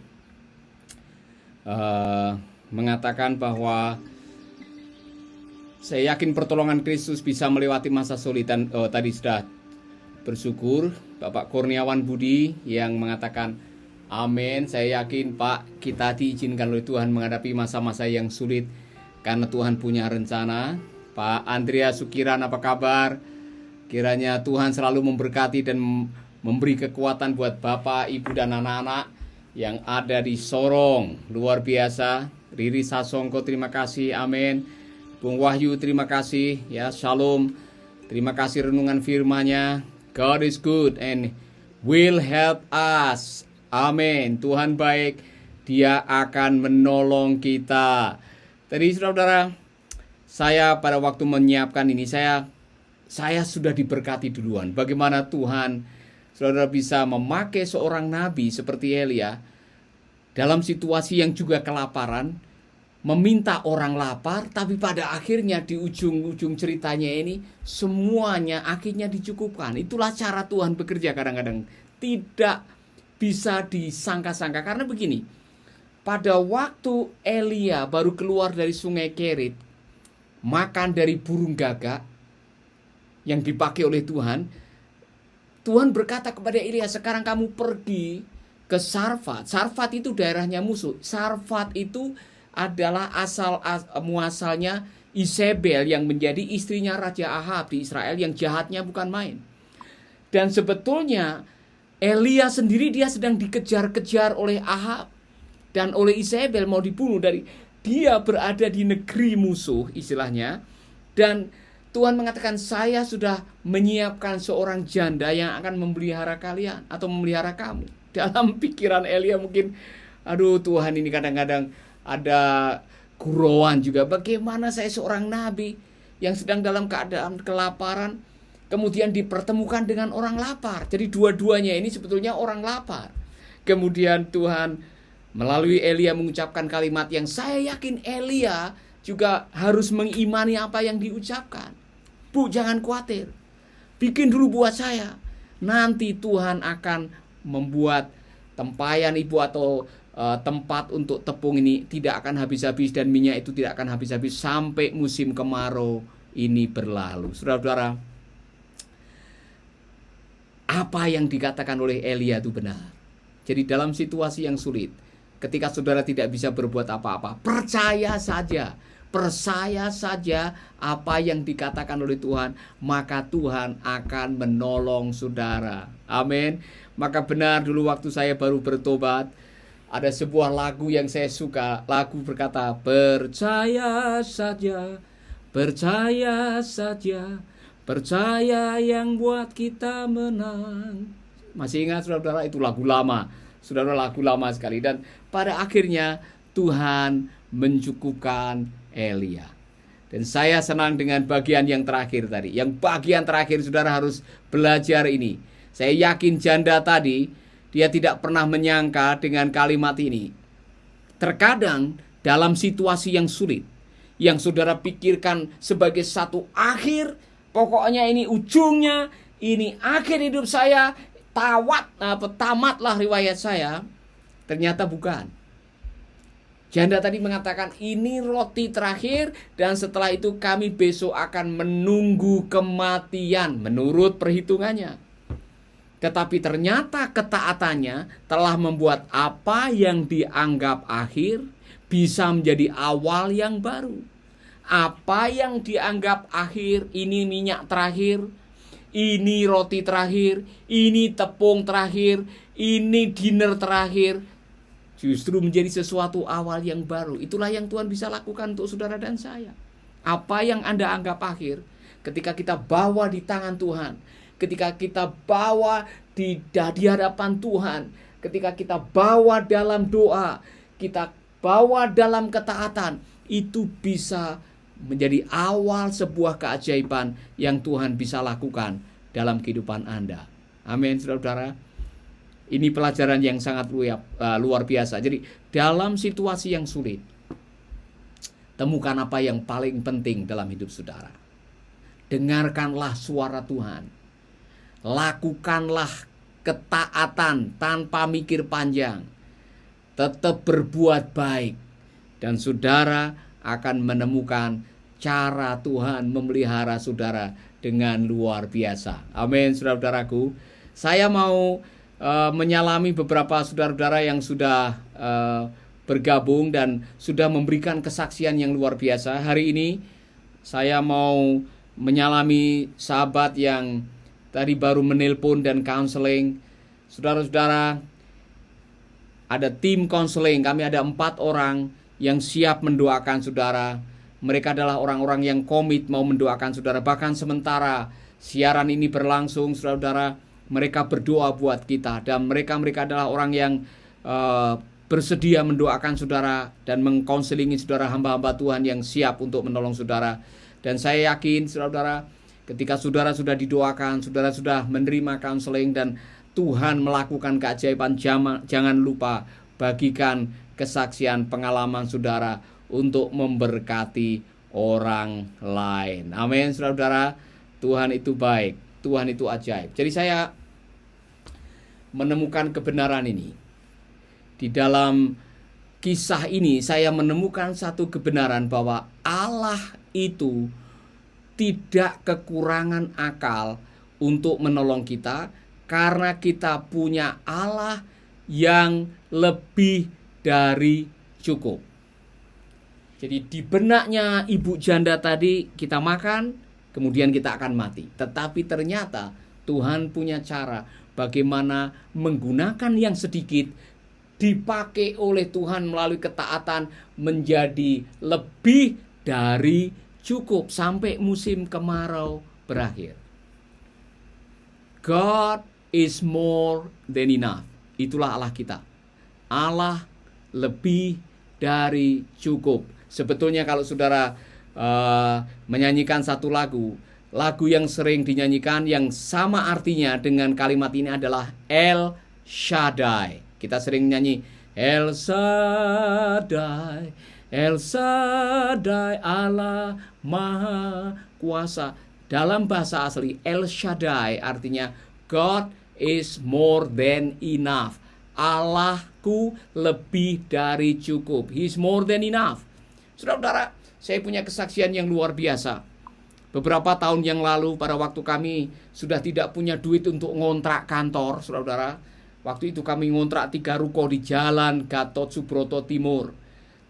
B: mengatakan bahwa saya yakin pertolongan Kristus bisa melewati masa sulit. Dan tadi sudah bersyukur Bapak Kurniawan Budi yang mengatakan amin. Saya yakin Pak, kita diizinkan oleh Tuhan menghadapi masa-masa yang sulit karena Tuhan punya rencana. Pak Andrea Sukiran, apa kabar? Kiranya Tuhan selalu memberkati dan memberi kekuatan buat Bapak, Ibu dan anak-anak yang ada di Sorong. Luar biasa. Riri Sasongko, terima kasih. Amin. Bung Wahyu, terima kasih. Ya, shalom. Terima kasih renungan firman-Nya. God is good and will help us. Amin. Tuhan baik. Dia akan menolong kita. Tadi saudara-saudara, saya pada waktu menyiapkan ini, saya sudah diberkati duluan. Bagaimana Tuhan, saudara, bisa memakai seorang nabi seperti Elia dalam situasi yang juga kelaparan, meminta orang lapar, tapi pada akhirnya di ujung-ujung ceritanya ini semuanya akhirnya dicukupkan. Itulah cara Tuhan bekerja kadang-kadang. Tidak bisa disangka-sangka. Karena begini, pada waktu Elia baru keluar dari sungai Kerit, makan dari burung gagak yang dipakai oleh Tuhan, Tuhan berkata kepada Elia, sekarang kamu pergi ke Sarfat. Sarfat itu daerahnya musuh. Sarfat itu adalah muasalnya Isabel yang menjadi istrinya Raja Ahab di Israel yang jahatnya bukan main. Dan sebetulnya Elia sendiri dia sedang dikejar-kejar oleh Ahab dan oleh Isabel, mau dibunuh. Dia berada di negeri musuh istilahnya. Dan Tuhan mengatakan, saya sudah menyiapkan seorang janda yang akan memelihara kalian atau memelihara kamu. Dalam pikiran Elia mungkin, aduh Tuhan, ini kadang-kadang ada gurauan juga. Bagaimana saya seorang nabi yang sedang dalam keadaan kelaparan, kemudian dipertemukan dengan orang lapar. Jadi dua-duanya ini sebetulnya orang lapar. Kemudian Tuhan melalui Elia mengucapkan kalimat yang saya yakin Elia juga harus mengimani apa yang diucapkan. Bu, jangan khawatir. Bikin dulu buat saya. Nanti Tuhan akan membuat tempayan ibu atau tempat untuk tepung ini tidak akan habis-habis, dan minyak itu tidak akan habis-habis sampai musim kemarau ini berlalu. Saudara-saudara, apa yang dikatakan oleh Elia itu benar. Jadi dalam situasi yang sulit, ketika saudara tidak bisa berbuat apa-apa, percaya saja apa yang dikatakan oleh Tuhan, maka Tuhan akan menolong saudara. Amin. Maka benar, dulu waktu saya baru bertobat, ada sebuah lagu yang saya suka. Lagu berkata, percaya saja, percaya yang buat kita menang. Masih ingat saudara, itu lagu lama. Saudara, lagu lama sekali. Dan pada akhirnya Tuhan mencukupkan Elia. Dan saya senang dengan bagian yang terakhir tadi. Yang bagian terakhir saudara harus belajar ini. Saya yakin janda tadi, dia tidak pernah menyangka dengan kalimat ini. Terkadang dalam situasi yang sulit, yang saudara pikirkan sebagai satu akhir, pokoknya ini ujungnya, ini akhir hidup saya, tamatlah riwayat saya. Ternyata bukan. Janda tadi mengatakan, ini roti terakhir, dan setelah itu kami besok akan menunggu kematian menurut perhitungannya. Tetapi ternyata ketaatannya telah membuat apa yang dianggap akhir bisa menjadi awal yang baru. Apa yang dianggap akhir, ini minyak terakhir, ini roti terakhir, ini tepung terakhir, ini dinner terakhir, justru menjadi sesuatu awal yang baru. Itulah yang Tuhan bisa lakukan untuk saudara dan saya. Apa yang Anda anggap akhir, ketika kita bawa di tangan Tuhan, ketika kita bawa di hadapan Tuhan, ketika kita bawa dalam doa, kita bawa dalam ketaatan, itu bisa menjadi awal sebuah keajaiban yang Tuhan bisa lakukan dalam kehidupan Anda. Amin, saudara-saudara. Ini pelajaran yang sangat luar biasa. Jadi dalam situasi yang sulit, temukan apa yang paling penting dalam hidup saudara. Dengarkanlah suara Tuhan. Lakukanlah ketaatan tanpa mikir panjang. Tetap berbuat baik. Dan saudara akan menemukan cara Tuhan memelihara saudara dengan luar biasa. Amin, saudara-saudaraku. Saya mau menyalami beberapa saudara-saudara yang sudah bergabung dan sudah memberikan kesaksian yang luar biasa. Hari ini saya mau menyalami sahabat yang tadi baru menelpon dan counseling. Saudara-saudara, ada tim counseling. Kami ada 4 orang yang siap mendoakan saudara. Mereka adalah orang-orang yang komit mau mendoakan saudara. Bahkan sementara siaran ini berlangsung, saudara-saudara, mereka berdoa buat kita. Dan mereka adalah orang yang bersedia mendoakan saudara dan mengkonselingi saudara, hamba-hamba Tuhan yang siap untuk menolong saudara. Dan saya yakin, saudara-saudara, ketika saudara sudah didoakan, saudara sudah menerima konseling dan Tuhan melakukan keajaiban, jangan lupa bagikan kesaksian pengalaman saudara untuk memberkati orang lain. Amin, saudara-saudara. Tuhan itu baik, Tuhan itu ajaib. Jadi saya menemukan kebenaran ini. Di dalam kisah ini saya menemukan satu kebenaran bahwa Allah itu tidak kekurangan akal untuk menolong kita, karena kita punya Allah yang lebih dari cukup. Jadi di benaknya ibu janda tadi, kita makan, kemudian kita akan mati. Tetapi ternyata Tuhan punya cara bagaimana menggunakan yang sedikit dipakai oleh Tuhan melalui ketaatan menjadi lebih dari cukup sampai musim kemarau berakhir. God is more than enough. Itulah Allah kita. Allah lebih dari cukup. Sebetulnya kalau saudara menyanyikan satu lagu yang sering dinyanyikan yang sama artinya dengan kalimat ini adalah El Shaddai. Kita sering nyanyi El Shaddai, El Shaddai, Allah Maha Kuasa. Dalam bahasa asli El Shaddai artinya God is more than enough. Allahku lebih dari cukup. He is more than enough. Saudara-saudara, saya punya kesaksian yang luar biasa. Beberapa tahun yang lalu pada waktu kami sudah tidak punya duit untuk ngontrak kantor, saudara-saudara. Waktu itu kami ngontrak 3 ruko di Jalan Gatot Subroto Timur.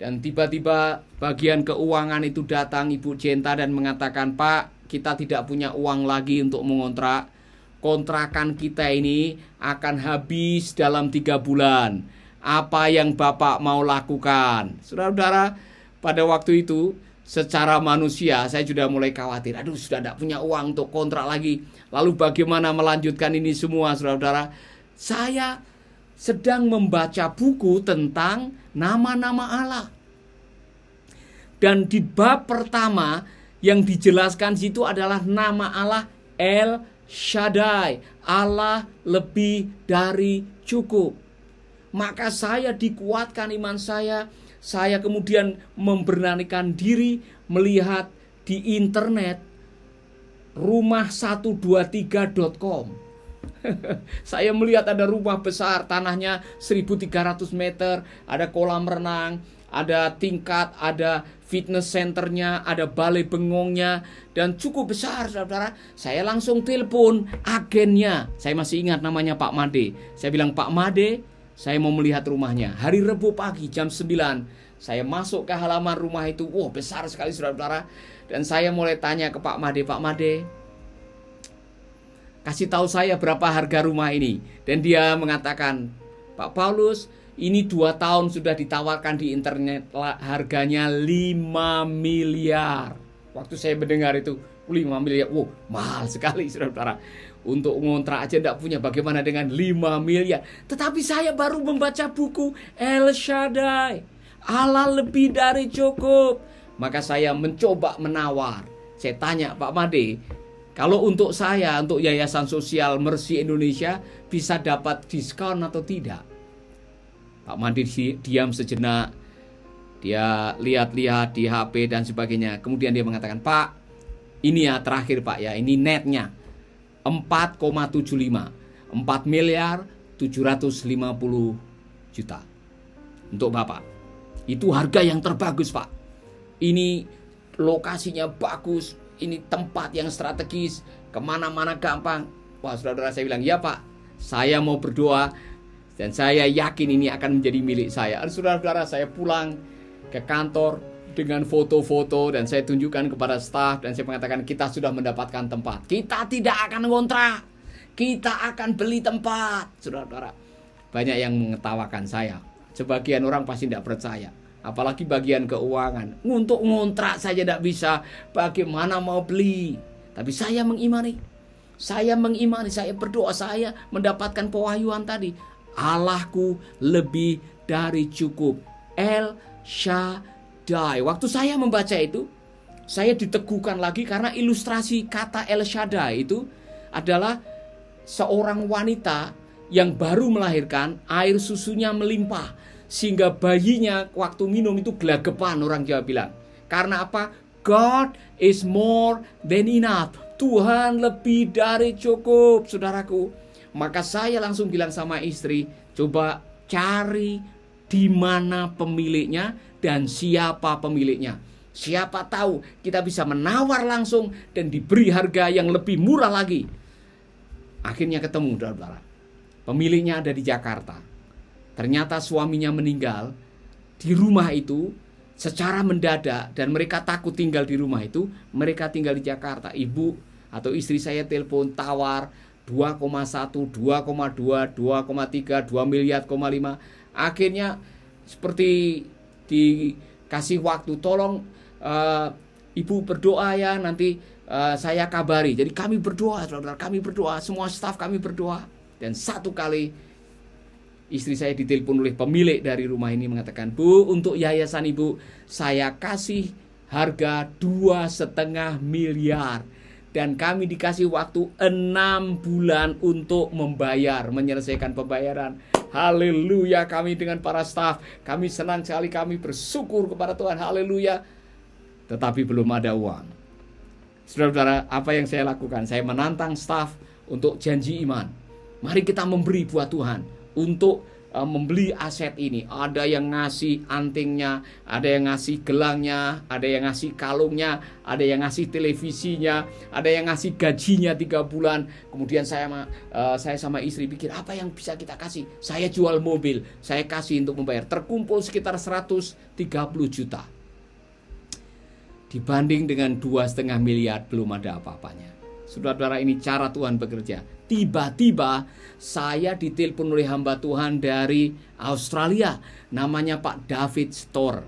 B: Dan tiba-tiba bagian keuangan itu datang Ibu Jenta dan mengatakan, "Pak, kita tidak punya uang lagi untuk mengontrak. Kontrakan kita ini akan habis dalam 3 bulan. Apa yang Bapak mau lakukan?" Saudara-saudara, pada waktu itu secara manusia saya sudah mulai khawatir. Aduh, sudah tidak punya uang untuk kontrak lagi. Lalu bagaimana melanjutkan ini semua, saudara-saudara? Saya sedang membaca buku tentang nama-nama Allah. Dan di bab pertama yang dijelaskan situ adalah nama Allah El Shaddai. Allah lebih dari cukup. Maka saya dikuatkan iman saya. Saya kemudian memberanikan diri melihat di internet rumah123.com. Saya melihat ada rumah besar, tanahnya 1.300 meter, ada kolam renang, ada tingkat, ada fitness centernya, ada balai bengongnya, dan cukup besar, saudara. Saya langsung telepon agennya. Saya masih ingat namanya Pak Made. Saya bilang, "Pak Made, Saya mau melihat rumahnya. Hari Rabu pagi jam 9, saya masuk ke halaman rumah itu. Wah, besar sekali saudara-saudara. Dan saya mulai tanya ke Pak Made, Pak Made, kasih tahu saya berapa harga rumah ini. Dan dia mengatakan, Pak Paulus, ini 2 tahun sudah ditawarkan di internet, harganya 5 miliar. Waktu saya mendengar itu, 5 miliar, wow, mahal sekali saudara-saudara. Untuk ngontrak aja tidak punya, bagaimana dengan 5 miliar. Tetapi saya baru membaca buku El Shaddai, Allah lebih dari cukup. Maka saya mencoba menawar. Saya tanya Pak Made, kalau untuk saya, untuk Yayasan Sosial Mercy Indonesia, bisa dapat diskon atau tidak? Pak Made diam sejenak. Dia lihat-lihat di HP dan sebagainya. Kemudian dia mengatakan, Pak, ini ya terakhir Pak ya, ini netnya 4,75, 4 miliar 750 juta untuk Bapak. Itu harga yang terbagus Pak. Ini lokasinya bagus, ini tempat yang strategis, kemana-mana gampang. Wah saudara, saya bilang, ya Pak, saya mau berdoa dan saya yakin ini akan menjadi milik saya. Saudara-saudara, saya pulang ke kantor dengan foto-foto dan saya tunjukkan kepada staf dan saya mengatakan, kita sudah mendapatkan tempat. Kita tidak akan ngontrak, kita akan beli tempat. Saudara-saudara, banyak yang mengetawakan saya. Sebagian orang pasti tidak percaya, apalagi bagian keuangan. Untuk ngontrak saja tidak bisa, bagaimana mau beli? Tapi saya mengimani, saya berdoa, saya mendapatkan pewahyuan tadi. Allahku lebih dari cukup, El Shaddai. Waktu saya membaca itu, saya diteguhkan lagi karena ilustrasi kata El Shaddai itu adalah seorang wanita yang baru melahirkan, air susunya melimpah, sehingga bayinya waktu minum itu gelagapan, orang Jawa bilang. Karena apa? God is more than enough. Tuhan lebih dari cukup, saudaraku. Maka saya langsung bilang sama istri, coba cari di mana pemiliknya dan siapa pemiliknya. Siapa tahu kita bisa menawar langsung dan diberi harga yang lebih murah lagi. Akhirnya ketemu, saudara. Pemiliknya ada di Jakarta. Ternyata suaminya meninggal di rumah itu secara mendadak dan mereka takut tinggal di rumah itu. Mereka tinggal di Jakarta. Ibu atau istri saya telepon tawar 2,1, 2,2, 2,3, 2 miliar, 5. Akhirnya seperti dikasih waktu, tolong ibu berdoa ya, nanti saya kabari. Jadi kami berdoa, saudara, kami berdoa, semua staf kami berdoa. Dan satu kali istri saya ditelepon oleh pemilik dari rumah ini mengatakan, Bu, untuk yayasan ibu saya kasih harga 2,5 miliar. Dan kami dikasih waktu 6 bulan untuk membayar, menyelesaikan pembayaran. Haleluya, kami dengan para staf, kami senang sekali, kami bersyukur kepada Tuhan, haleluya. Tetapi belum ada uang. Saudara-saudara, apa yang saya lakukan? Saya menantang staf untuk janji iman. Mari kita memberi buat Tuhan untuk membeli aset ini. Ada yang ngasih antingnya, ada yang ngasih gelangnya, ada yang ngasih kalungnya, ada yang ngasih televisinya, ada yang ngasih gajinya 3 bulan. Kemudian saya sama istri pikir, apa yang bisa kita kasih? Saya jual mobil, saya kasih untuk membayar. Terkumpul sekitar 130 juta. Dibanding dengan 2,5 miliar belum ada apa-apanya. Saudara-saudara, ini cara Tuhan bekerja. Tiba-tiba saya ditelepon oleh hamba Tuhan dari Australia. Namanya Pak David Store.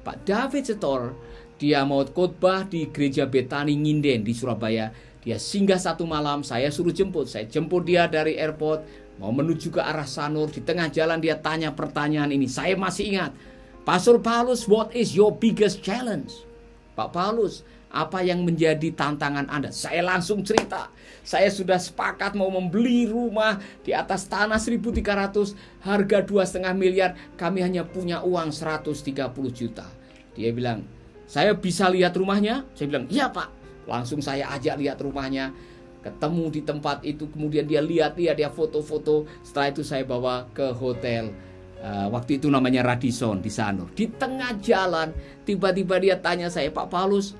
B: Pak David Store, dia mau khotbah di gereja Betani Nginden di Surabaya. Dia singgah 1 malam, saya suruh jemput. Saya jemput dia dari airport, mau menuju ke arah Sanur. Di tengah jalan dia tanya pertanyaan ini. Saya masih ingat. Pastor Paulus, what is your biggest challenge? Pak Paulus, apa yang menjadi tantangan Anda? Saya langsung cerita. Saya sudah sepakat mau membeli rumah di atas tanah 1.300, harga 2,5 miliar. Kami hanya punya uang 130 juta. Dia bilang, saya bisa lihat rumahnya? Saya bilang, iya Pak. Langsung saya ajak lihat rumahnya. Ketemu di tempat itu, kemudian dia lihat, dia foto-foto. Setelah itu saya bawa ke hotel. Waktu itu namanya Radisson di Sanur. Di tengah jalan, tiba-tiba dia tanya saya, Pak Paulus,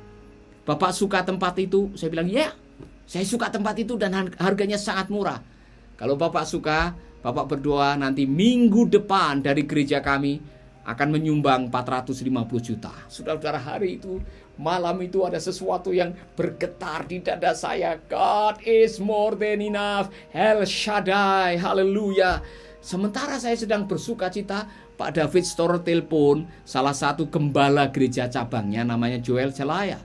B: Bapak suka tempat itu? Saya bilang, ya, saya suka tempat itu dan harganya sangat murah. Kalau Bapak suka, Bapak berdoa nanti minggu depan dari gereja kami akan menyumbang 450 juta. Saudara-saudara, hari itu, malam itu ada sesuatu yang bergetar di dada saya. God is more than enough. El Shaddai, haleluya. Sementara saya sedang bersuka cita, Pak David Storr telepon salah satu gembala gereja cabangnya, namanya Joel Celaya.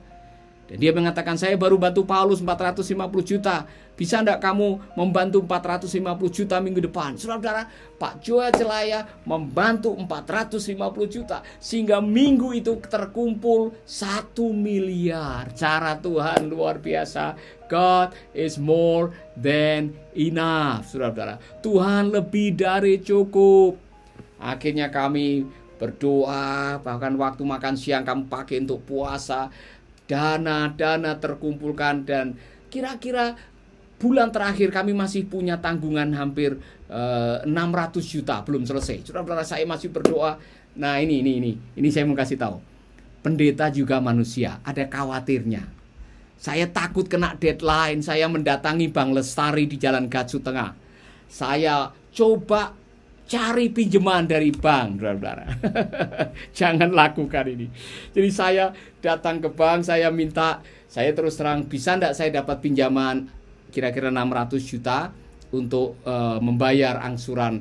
B: Dan dia mengatakan, saya baru bantu Paulus 450 juta. Bisa enggak kamu membantu 450 juta minggu depan? Saudara-saudara, Pak Joel Celaya membantu 450 juta. Sehingga minggu itu terkumpul 1 miliar. Cara Tuhan luar biasa. God is more than enough. Saudara-saudara, Tuhan lebih dari cukup. Akhirnya kami berdoa, bahkan waktu makan siang kami pakai untuk puasa. Dana terkumpulkan, dan kira-kira bulan terakhir kami masih punya tanggungan hampir 600 juta belum selesai. Saudara-saudara, saya masih berdoa. Nah, ini saya mau kasih tahu. Pendeta juga manusia, ada khawatirnya. Saya takut kena deadline. Saya mendatangi Bang Lestari di Jalan Gatsu Tengah. Saya coba cari pinjaman dari bank, saudara-saudara. Jangan lakukan ini. Jadi saya datang ke bank, saya minta, saya terus terang, bisa enggak saya dapat pinjaman kira-kira 600 juta untuk membayar angsuran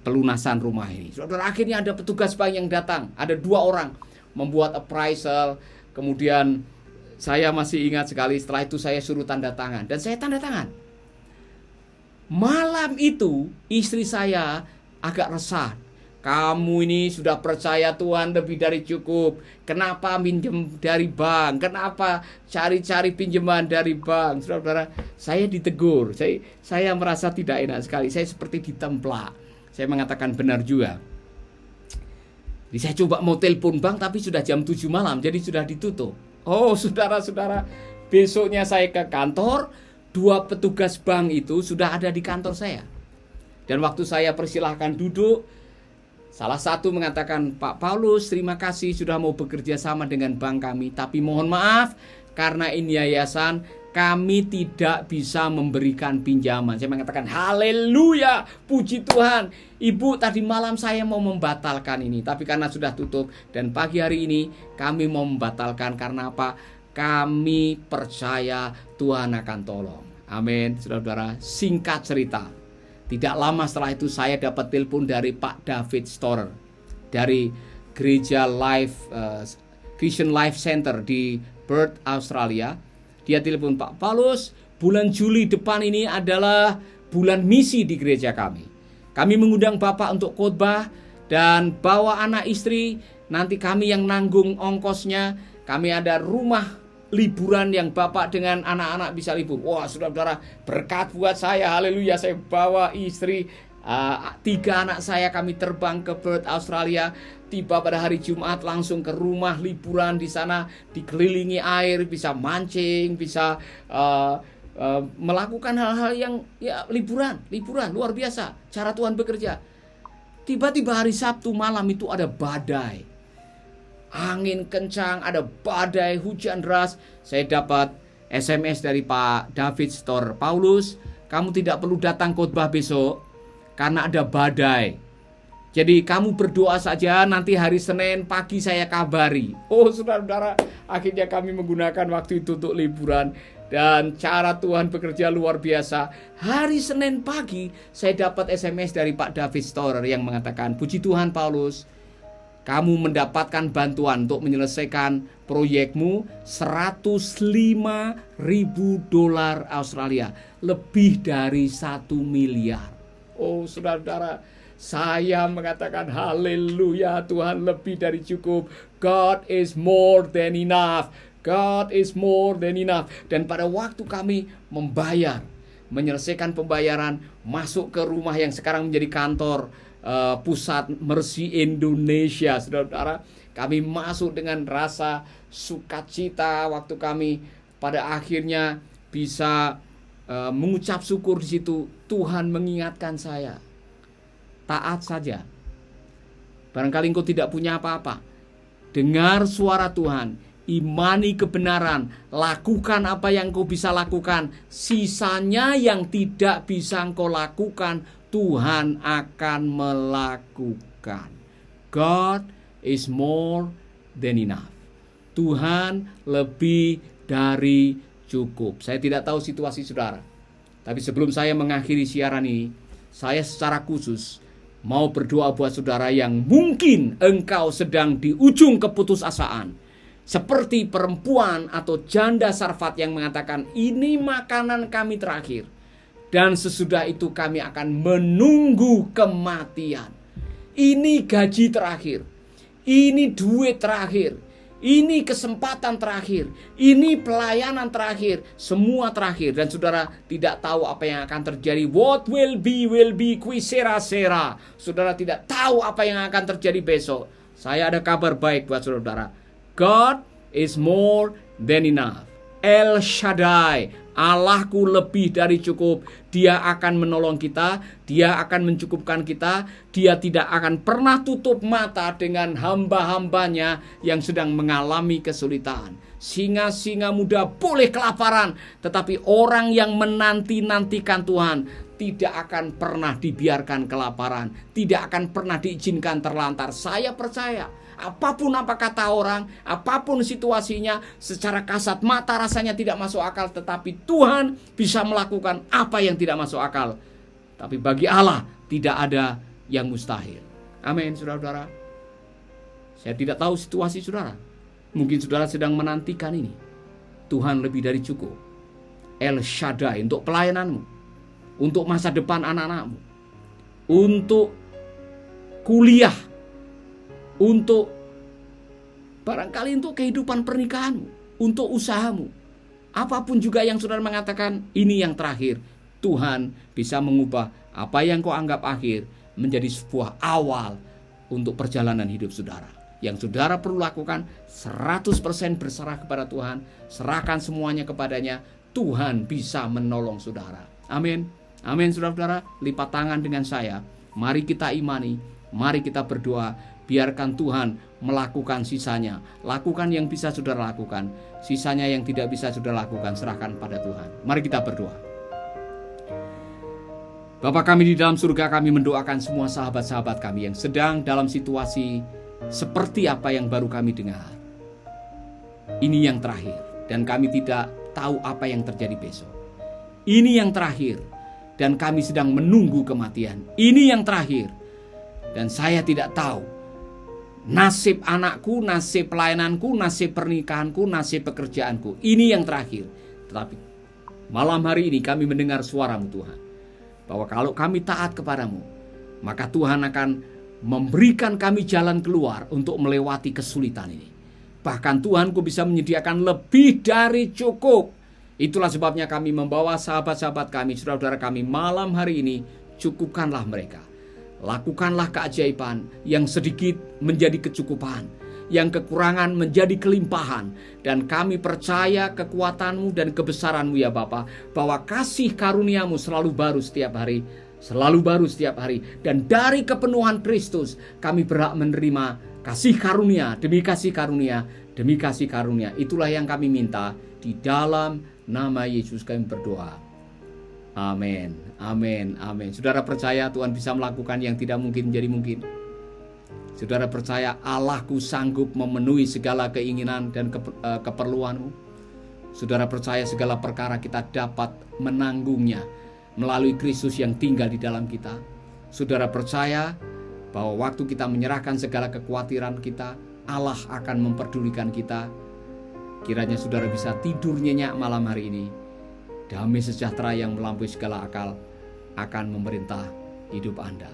B: pelunasan rumah ini. Saudara, akhirnya ada petugas bank yang datang. Ada 2 orang membuat appraisal. Kemudian saya masih ingat sekali, setelah itu saya suruh tanda tangan. Dan saya tanda tangan. Malam itu istri saya agak resah. Kamu ini sudah percaya Tuhan lebih dari cukup. Kenapa minjem dari bank? Kenapa cari-cari pinjaman dari bank? Saudara-saudara, saya ditegur. Saya merasa tidak enak sekali. Saya seperti ditemplak. Saya mengatakan benar juga. Jadi saya coba mau telepon bank, tapi sudah jam 7 malam. Jadi sudah ditutup. Oh, saudara-saudara, besoknya saya ke kantor. 2 petugas bank itu sudah ada di kantor saya. Dan waktu saya persilahkan duduk, salah satu mengatakan, Pak Paulus, terima kasih sudah mau bekerja sama dengan bank kami. Tapi mohon maaf, karena ini yayasan, kami tidak bisa memberikan pinjaman. Saya mengatakan, haleluya, puji Tuhan. Ibu, tadi malam saya mau membatalkan ini, tapi karena sudah tutup. Dan pagi hari ini kami mau membatalkan. Karena apa? Kami percaya Tuhan akan tolong. Amin. Saudara-saudara, singkat cerita, tidak lama setelah itu saya dapat telepon dari Pak David Storr dari gereja Christian Life Center di Perth, Australia. Dia telepon, Pak Paulus, bulan Juli depan ini adalah bulan misi di gereja kami. Kami mengundang Bapak untuk khotbah dan bawa anak istri. Nanti kami yang nanggung ongkosnya. Kami ada rumah liburan yang Bapak dengan anak-anak bisa libur. Wah, saudara-saudara, berkat buat saya. Haleluya, saya bawa istri, 3 anak saya, kami terbang ke Perth, Australia. Tiba pada hari Jumat langsung ke rumah liburan di sana, dikelilingi air, bisa mancing, bisa melakukan hal-hal yang ya liburan luar biasa. Cara Tuhan bekerja. Tiba-tiba hari Sabtu malam itu ada badai. Angin kencang, ada badai, hujan deras. Saya dapat SMS dari Pak David Storr, Paulus, kamu tidak perlu datang khotbah besok karena ada badai. Jadi kamu berdoa saja, nanti hari Senin pagi saya kabari. Oh, saudara-saudara, akhirnya kami menggunakan waktu itu untuk liburan. Dan cara Tuhan bekerja luar biasa. Hari Senin pagi saya dapat SMS dari Pak David Storr yang mengatakan, puji Tuhan Paulus, kamu mendapatkan bantuan untuk menyelesaikan proyekmu $105.000 Australia. Lebih dari 1 miliar. Oh, saudara-saudara, saya mengatakan haleluya, Tuhan lebih dari cukup. God is more than enough. God is more than enough. Dan pada waktu kami menyelesaikan pembayaran, masuk ke rumah yang sekarang menjadi kantor pusat Mercy Indonesia, saudara-saudara, kami masuk dengan rasa sukacita waktu kami pada akhirnya bisa mengucap syukur di situ. Tuhan mengingatkan saya, taat saja. Barangkali engkau tidak punya apa-apa. Dengar suara Tuhan, imani kebenaran, lakukan apa yang engkau bisa lakukan. Sisanya yang tidak bisa engkau lakukan, Tuhan akan melakukan. God is more than enough. Tuhan lebih dari cukup. Saya tidak tahu situasi saudara, tapi sebelum saya mengakhiri siaran ini, saya secara khusus mau berdoa buat saudara yang mungkin engkau sedang di ujung keputusasaan. Seperti perempuan atau janda Sarfat yang mengatakan, ini makanan kami terakhir, dan sesudah itu kami akan menunggu kematian. Ini gaji terakhir, ini duit terakhir, ini kesempatan terakhir, ini pelayanan terakhir, semua terakhir. Dan saudara tidak tahu apa yang akan terjadi. What will be, qui sera sera. Saudara tidak tahu apa yang akan terjadi besok. Saya ada kabar baik buat saudara. God is more than enough. El Shaddai, Allahku lebih dari cukup. Dia akan menolong kita, Dia akan mencukupkan kita. Dia tidak akan pernah tutup mata dengan hamba-hambanya yang sedang mengalami kesulitan. Singa-singa muda boleh kelaparan, tetapi orang yang menanti-nantikan Tuhan tidak akan pernah dibiarkan kelaparan, tidak akan pernah diizinkan terlantar. Saya percaya apapun apa kata orang, apapun situasinya, secara kasat mata rasanya tidak masuk akal, tetapi Tuhan bisa melakukan apa yang tidak masuk akal. Tapi bagi Allah tidak ada yang mustahil. Amin, saudara-saudara. Saya tidak tahu situasi saudara. Mungkin saudara sedang menantikan ini. Tuhan lebih dari cukup. El Shaddai untuk pelayananmu, untuk masa depan anak-anakmu, untuk kuliah, untuk barangkali untuk kehidupan pernikahanmu, untuk usahamu. Apapun juga yang saudara mengatakan ini yang terakhir, Tuhan bisa mengubah apa yang kau anggap akhir menjadi sebuah awal untuk perjalanan hidup saudara. Yang saudara perlu lakukan 100% berserah kepada Tuhan, serahkan semuanya kepadanya. Tuhan bisa menolong saudara. Amin. Amin, saudara-saudara. Lipat tangan dengan saya. Mari kita imani, mari kita berdoa. Biarkan Tuhan melakukan sisanya. Lakukan yang bisa saudara lakukan. Sisanya yang tidak bisa saudara lakukan, serahkan pada Tuhan. Mari kita berdoa. Bapa kami di dalam surga, kami mendoakan semua sahabat-sahabat kami yang sedang dalam situasi seperti apa yang baru kami dengar. Ini yang terakhir, dan kami tidak tahu apa yang terjadi besok. Ini yang terakhir, dan kami sedang menunggu kematian. Ini yang terakhir, dan saya tidak tahu nasib anakku, nasib pelayananku, nasib pernikahanku, nasib pekerjaanku. Ini yang terakhir. Tetapi malam hari ini kami mendengar suara-Mu Tuhan, bahwa kalau kami taat kepadamu, maka Tuhan akan memberikan kami jalan keluar untuk melewati kesulitan ini. Bahkan Tuhanku bisa menyediakan lebih dari cukup. Itulah sebabnya kami membawa sahabat-sahabat kami, saudara-saudara kami malam hari ini. Cukupkanlah mereka. Lakukanlah keajaiban, yang sedikit menjadi kecukupan, yang kekurangan menjadi kelimpahan. Dan kami percaya kekuatan-Mu dan kebesaran-Mu ya Bapa, bahwa kasih karunia-Mu selalu baru setiap hari, selalu baru setiap hari. Dan dari kepenuhan Kristus kami berhak menerima kasih karunia demi kasih karunia demi kasih karunia. Itulah yang kami minta, di dalam nama Yesus kami berdoa. Amin, amin, amin. Saudara percaya Tuhan bisa melakukan yang tidak mungkin menjadi mungkin. Saudara percaya Allahku sanggup memenuhi segala keinginan dan keperluanmu. Saudara percaya segala perkara kita dapat menanggungnya melalui Kristus yang tinggal di dalam kita. Saudara percaya bahwa waktu kita menyerahkan segala kekhawatiran kita, Allah akan memperdulikan kita. Kiranya saudara bisa tidur nyenyak malam hari ini. Damai sejahtera yang melampaui segala akal akan memerintah hidup Anda.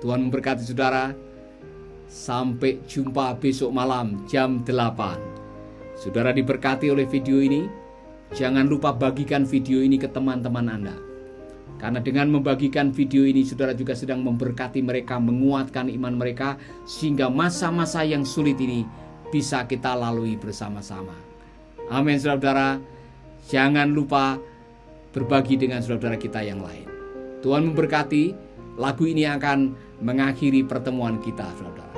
B: Tuhan memberkati saudara. Sampai jumpa besok malam jam 8. Saudara diberkati oleh video ini. Jangan lupa bagikan video ini ke teman-teman Anda. Karena dengan membagikan video ini, saudara juga sedang memberkati mereka, menguatkan iman mereka, sehingga masa-masa yang sulit ini bisa kita lalui bersama-sama. Amin, saudara-saudara. Jangan lupa berbagi dengan saudara-saudara kita yang lain. Tuhan memberkati. Lagu ini akan mengakhiri pertemuan kita, saudara.